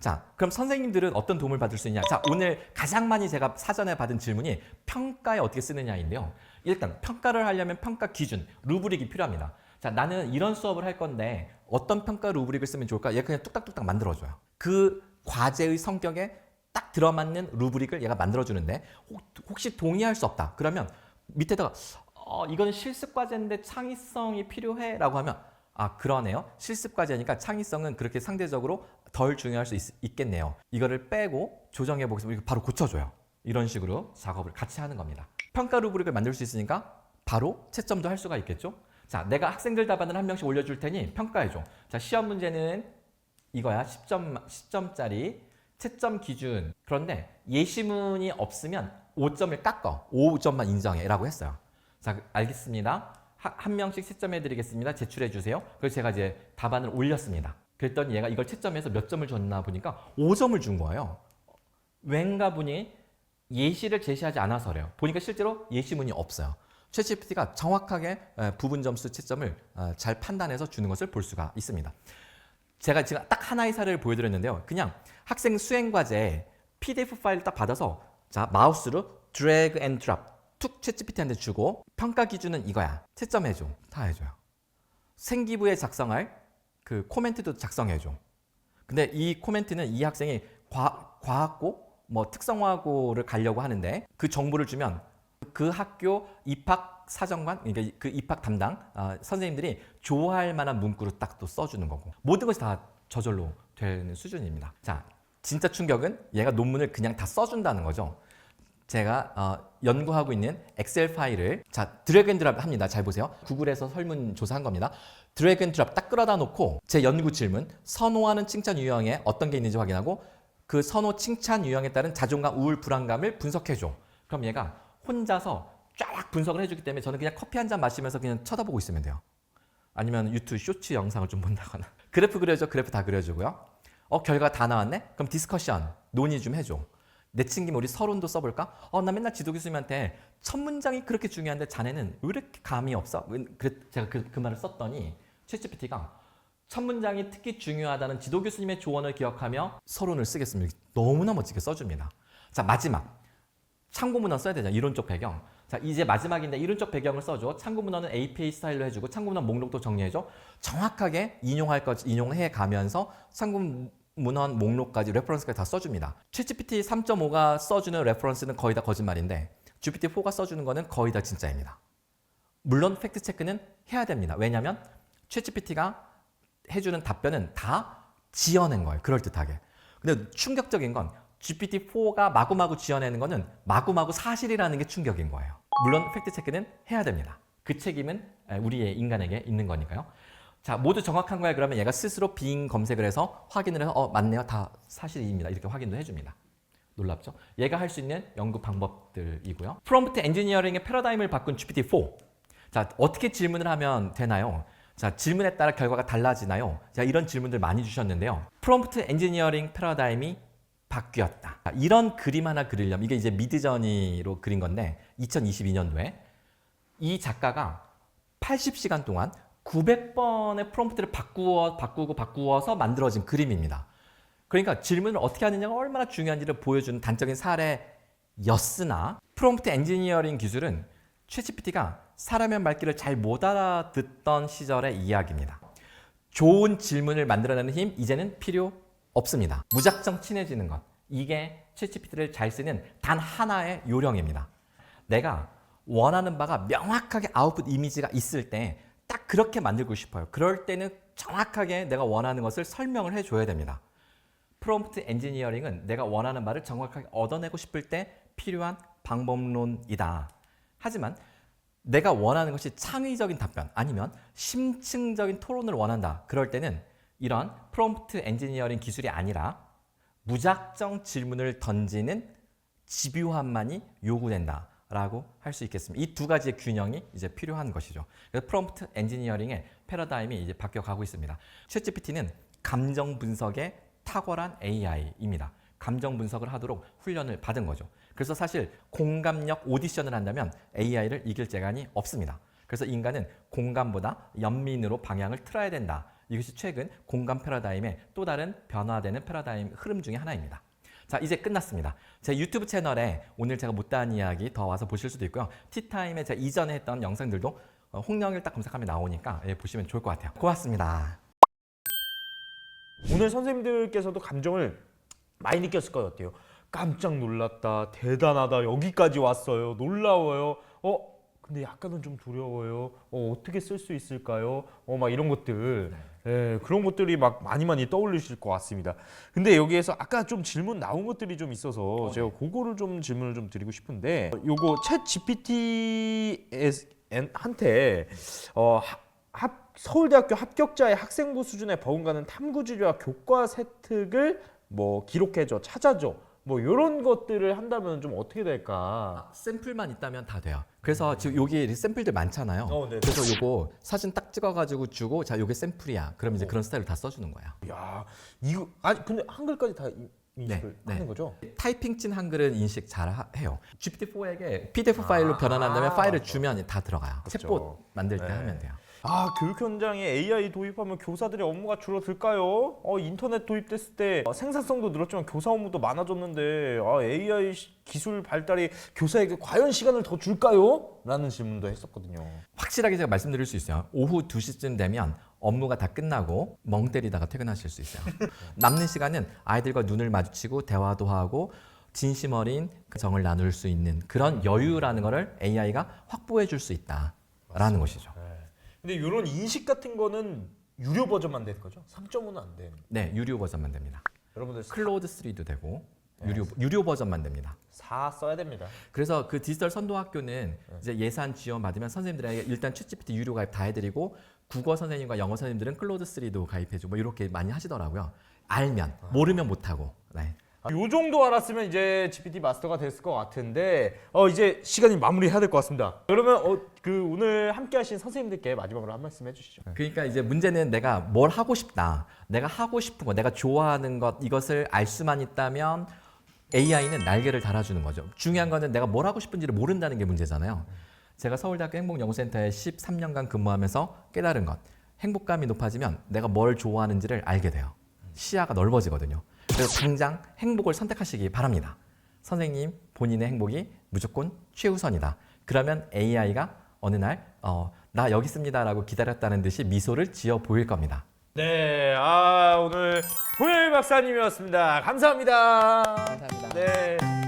자, 그럼 선생님들은 어떤 도움을 받을 수 있냐? 자, 오늘 가장 많이 제가 사전에 받은 질문이 평가에 어떻게 쓰느냐인데요. 일단 평가를 하려면 평가 기준, 루브릭이 필요합니다. 자, 나는 이런 수업을 할 건데 어떤 평가 루브릭을 쓰면 좋을까? 얘가 그냥 뚝딱뚝딱 만들어줘요. 그 과제의 성격에 딱 들어맞는 루브릭을 얘가 만들어주는데 혹시 동의할 수 없다. 그러면 밑에다가 이건 실습 과제인데 창의성이 필요해 라고 하면 그러네요. 실습 과제니까 창의성은 그렇게 상대적으로 덜 중요할 수 있겠네요. 이거를 빼고 조정해 보겠습니다. 바로 고쳐줘요. 이런 식으로 작업을 같이 하는 겁니다. 평가 루브릭을 만들 수 있으니까 바로 채점도 할 수가 있겠죠. 자, 내가 학생들 답안을 한 명씩 올려줄 테니 평가해줘. 자, 시험 문제는 이거야. 10점짜리 채점 기준. 그런데 예시문이 없으면 5점을 깎아. 5점만 인정해 라고 했어요. 자, 알겠습니다. 한 명씩 채점해 드리겠습니다. 제출해 주세요. 그래서 제가 이제 답안을 올렸습니다. 그랬더니 얘가 이걸 채점해서 몇 점을 줬나 보니까 5점을 준 거예요. 왠가 보니 예시를 제시하지 않아서래요. 보니까 실제로 예시문이 없어요. 챗GPT가 정확하게 부분 점수 채점을 잘 판단해서 주는 것을 볼 수가 있습니다. 제가 지금 딱 하나의 사례를 보여드렸는데요. 그냥 학생 수행 과제 PDF 파일을 딱 받아서 자, 마우스로 드래그 앤 드랍 툭 챗GPT한테 주고 평가 기준은 이거야. 채점해줘. 다 해줘요. 생기부에 작성할 그 코멘트도 작성해줘. 근데 이 코멘트는 이 학생이 과학고 뭐 특성화고를 가려고 하는데 그 정보를 주면 그 학교 입학 사정관, 그러니까 그 입학 담당 선생님들이 좋아할 만한 문구로 딱 또 써주는 거고 모든 것이 다 저절로 되는 수준입니다. 자, 진짜 충격은 얘가 논문을 그냥 다 써준다는 거죠. 제가 연구하고 있는 엑셀 파일을 드래그 앤 드랍 합니다. 잘 보세요. 구글에서 설문 조사한 겁니다. 드래그 앤 드랍 딱 끌어다 놓고 제 연구 질문, 선호하는 칭찬 유형에 어떤 게 있는지 확인하고 그 선호 칭찬 유형에 따른 자존감, 우울, 불안감을 분석해줘. 그럼 얘가 혼자서 쫙 분석을 해주기 때문에 저는 그냥 커피 한 잔 마시면서 그냥 쳐다보고 있으면 돼요. 아니면 유튜브 쇼츠 영상을 좀 본다거나. 그래프 그려줘. 그래프 다 그려주고요. 결과 다 나왔네? 그럼 디스커션, 논의 좀 해줘. 내친김 우리 서론도 써볼까? 나 맨날 지도 교수님한테 첫 문장이 그렇게 중요한데 자네는 왜 이렇게 감이 없어? 제가 그 말을 썼더니 챗GPT가 첫 문장이 특히 중요하다는 지도 교수님의 조언을 기억하며 서론을 쓰겠습니다. 너무나 멋지게 써줍니다. 자, 마지막. 참고 문헌 써야 되잖아. 이론적 배경. 자, 이제 마지막인데 이론적 배경을 써줘. 참고 문헌은 APA 스타일로 해주고 참고 문헌 목록도 정리해줘. 정확하게 인용할 것 인용해 가면서 참고 문헌 목록까지 레퍼런스까지 다 써줍니다. 챗GPT 3.5가 써주는 레퍼런스는 거의 다 거짓말인데 GPT-4가 써주는 거는 거의 다 진짜입니다. 물론 팩트 체크는 해야 됩니다. 왜냐하면 챗GPT가 해주는 답변은 다 지어낸 거예요. 그럴듯하게. 근데 충격적인 건 GPT-4가 마구마구 지어내는 거는 마구마구 사실이라는 게 충격인 거예요. 물론 팩트 체크는 해야 됩니다. 그 책임은 우리의 인간에게 있는 거니까요. 자, 모두 정확한 거야. 그러면 얘가 스스로 빙 검색을 해서 확인을 해서 맞네요. 다 사실입니다. 이렇게 확인도 해줍니다. 놀랍죠? 얘가 할 수 있는 연구 방법들이고요. 프롬프트 엔지니어링의 패러다임을 바꾼 GPT-4. 자, 어떻게 질문을 하면 되나요? 자, 질문에 따라 결과가 달라지나요? 자, 이런 질문들 많이 주셨는데요. 프롬프트 엔지니어링 패러다임이 바뀌었다. 자, 이런 그림 하나 그리려면 이게 이제 미드저니로 그린 건데 2022년도에 이 작가가 80시간 동안 900번의 프롬프트를 바꾸어서 만들어진 그림입니다. 그러니까 질문을 어떻게 하느냐가 얼마나 중요한지를 보여주는 단적인 사례였으나 프롬프트 엔지니어링 기술은 챗GPT가 사람의 말귀를 잘 못 알아듣던 시절의 이야기입니다. 좋은 질문을 만들어내는 힘 이제는 필요 없습니다. 무작정 친해지는 것. 이게 챗GPT를 잘 쓰는 단 하나의 요령입니다. 내가 원하는 바가 명확하게 아웃풋 이미지가 있을 때 딱 그렇게 만들고 싶어요. 그럴 때는 정확하게 내가 원하는 것을 설명을 해줘야 됩니다. 프롬프트 엔지니어링은 내가 원하는 바를 정확하게 얻어내고 싶을 때 필요한 방법론이다. 하지만 내가 원하는 것이 창의적인 답변 아니면 심층적인 토론을 원한다. 그럴 때는 이런 프롬프트 엔지니어링 기술이 아니라 무작정 질문을 던지는 집요함만이 요구된다. 라고 할 수 있겠습니다. 이 두 가지의 균형이 이제 필요한 것이죠. 그래서 프롬프트 엔지니어링의 패러다임이 이제 바뀌어가고 있습니다. 챗GPT는 감정 분석에 탁월한 AI입니다. 감정 분석을 하도록 훈련을 받은 거죠. 그래서 사실 공감력 오디션을 한다면 AI를 이길 재간이 없습니다. 그래서 인간은 공감보다 연민으로 방향을 틀어야 된다. 이것이 최근 공감 패러다임의 또 다른 변화되는 패러다임 흐름 중에 하나입니다. 자, 이제 끝났습니다. 제 유튜브 채널에 오늘 제가 못다한 이야기 더 와서 보실 수도 있고요. 티타임에 제가 이전에 했던 영상들도 홍영일 딱 검색하면 나오니까 보시면 좋을 것 같아요. 고맙습니다. 오늘 선생님들께서도 감정을 많이 느꼈을 것 같아요. 깜짝 놀랐다, 대단하다, 여기까지 왔어요, 놀라워요, 근데 약간은 좀 두려워요, 어떻게 쓸 수 있을까요? 막 이런 것들, 그런 것들이 막 많이 떠올리실 것 같습니다. 근데 여기에서 아까 좀 질문 나온 것들이 좀 있어서 제가 그거를 좀 질문을 좀 드리고 싶은데, 요거 챗 GPT한테 서울대학교 합격자의 학생부 수준의 버금가는 탐구지료와 교과 세특을 뭐 기록해줘, 찾아줘, 뭐 이런 것들을 한다면 좀 어떻게 될까? 샘플만 있다면 다 돼요. 그래서 지금 여기 샘플들 많잖아요. 네네. 그래서 요거 사진 딱 찍어가지고 주고 자 요게 샘플이야. 그럼 이제 그런 스타일을 다 써주는 거야. 야, 이거 근데 한글까지 다 인식을 하는 거죠? 타이핑 찐 한글은 인식 잘 해요. GPT-4에게 PDF 파일로 변환한다면 파일을 주면 다 들어가요. 그렇죠. 챗봇 만들 때 하면 돼요. 교육 현장에 AI 도입하면 교사들의 업무가 줄어들까요? 인터넷 도입됐을 때 생산성도 늘었지만 교사 업무도 많아졌는데 AI 기술 발달이 교사에게 과연 시간을 더 줄까요? 라는 질문도 했었거든요. 확실하게 제가 말씀드릴 수 있어요. 오후 2시쯤 되면 업무가 다 끝나고 멍 때리다가 퇴근하실 수 있어요. 남는 시간은 아이들과 눈을 마주치고 대화도 하고 진심 어린 정을 나눌 수 있는 그런 여유라는 거를 AI가 확보해 줄 수 있다라는 것이죠. 근데 이런 인식 같은 거는 유료 버전만 되는 거죠? 3.5는 안 되는. 네, 유료 버전만 됩니다. 여러분들 클로드 3도 되고 유료 버전만 됩니다. 4 써야 됩니다. 그래서 그 디지털 선도학교는 이제 예산 지원 받으면 선생님들에게 일단 챗GPT 유료 가입 다 해드리고 국어 선생님과 영어 선생님들은 클로드 3도 가입해주고 뭐 이렇게 많이 하시더라고요. 알면 모르면 못하고. 네. 요 정도 알았으면 이제 GPT 마스터가 됐을 것 같은데 이제 시간이 마무리해야 될 것 같습니다. 그러면 그 오늘 함께하신 선생님들께 마지막으로 한 말씀 해주시죠. 그러니까 이제 문제는 내가 뭘 하고 싶다, 내가 하고 싶은 거, 내가 좋아하는 것 이것을 알 수만 있다면 AI는 날개를 달아주는 거죠. 중요한 거는 내가 뭘 하고 싶은지를 모른다는 게 문제잖아요. 제가 서울대학교 행복연구센터에 13년간 근무하면서 깨달은 것, 행복감이 높아지면 내가 뭘 좋아하는지를 알게 돼요. 시야가 넓어지거든요. 그래서 당장 행복을 선택하시기 바랍니다. 선생님 본인의 행복이 무조건 최우선이다. 그러면 AI가 어느 날 나 여기 있습니다라고 기다렸다는 듯이 미소를 지어 보일 겁니다. 네, 오늘 고일 박사님이었습니다. 감사합니다. 감사합니다. 네.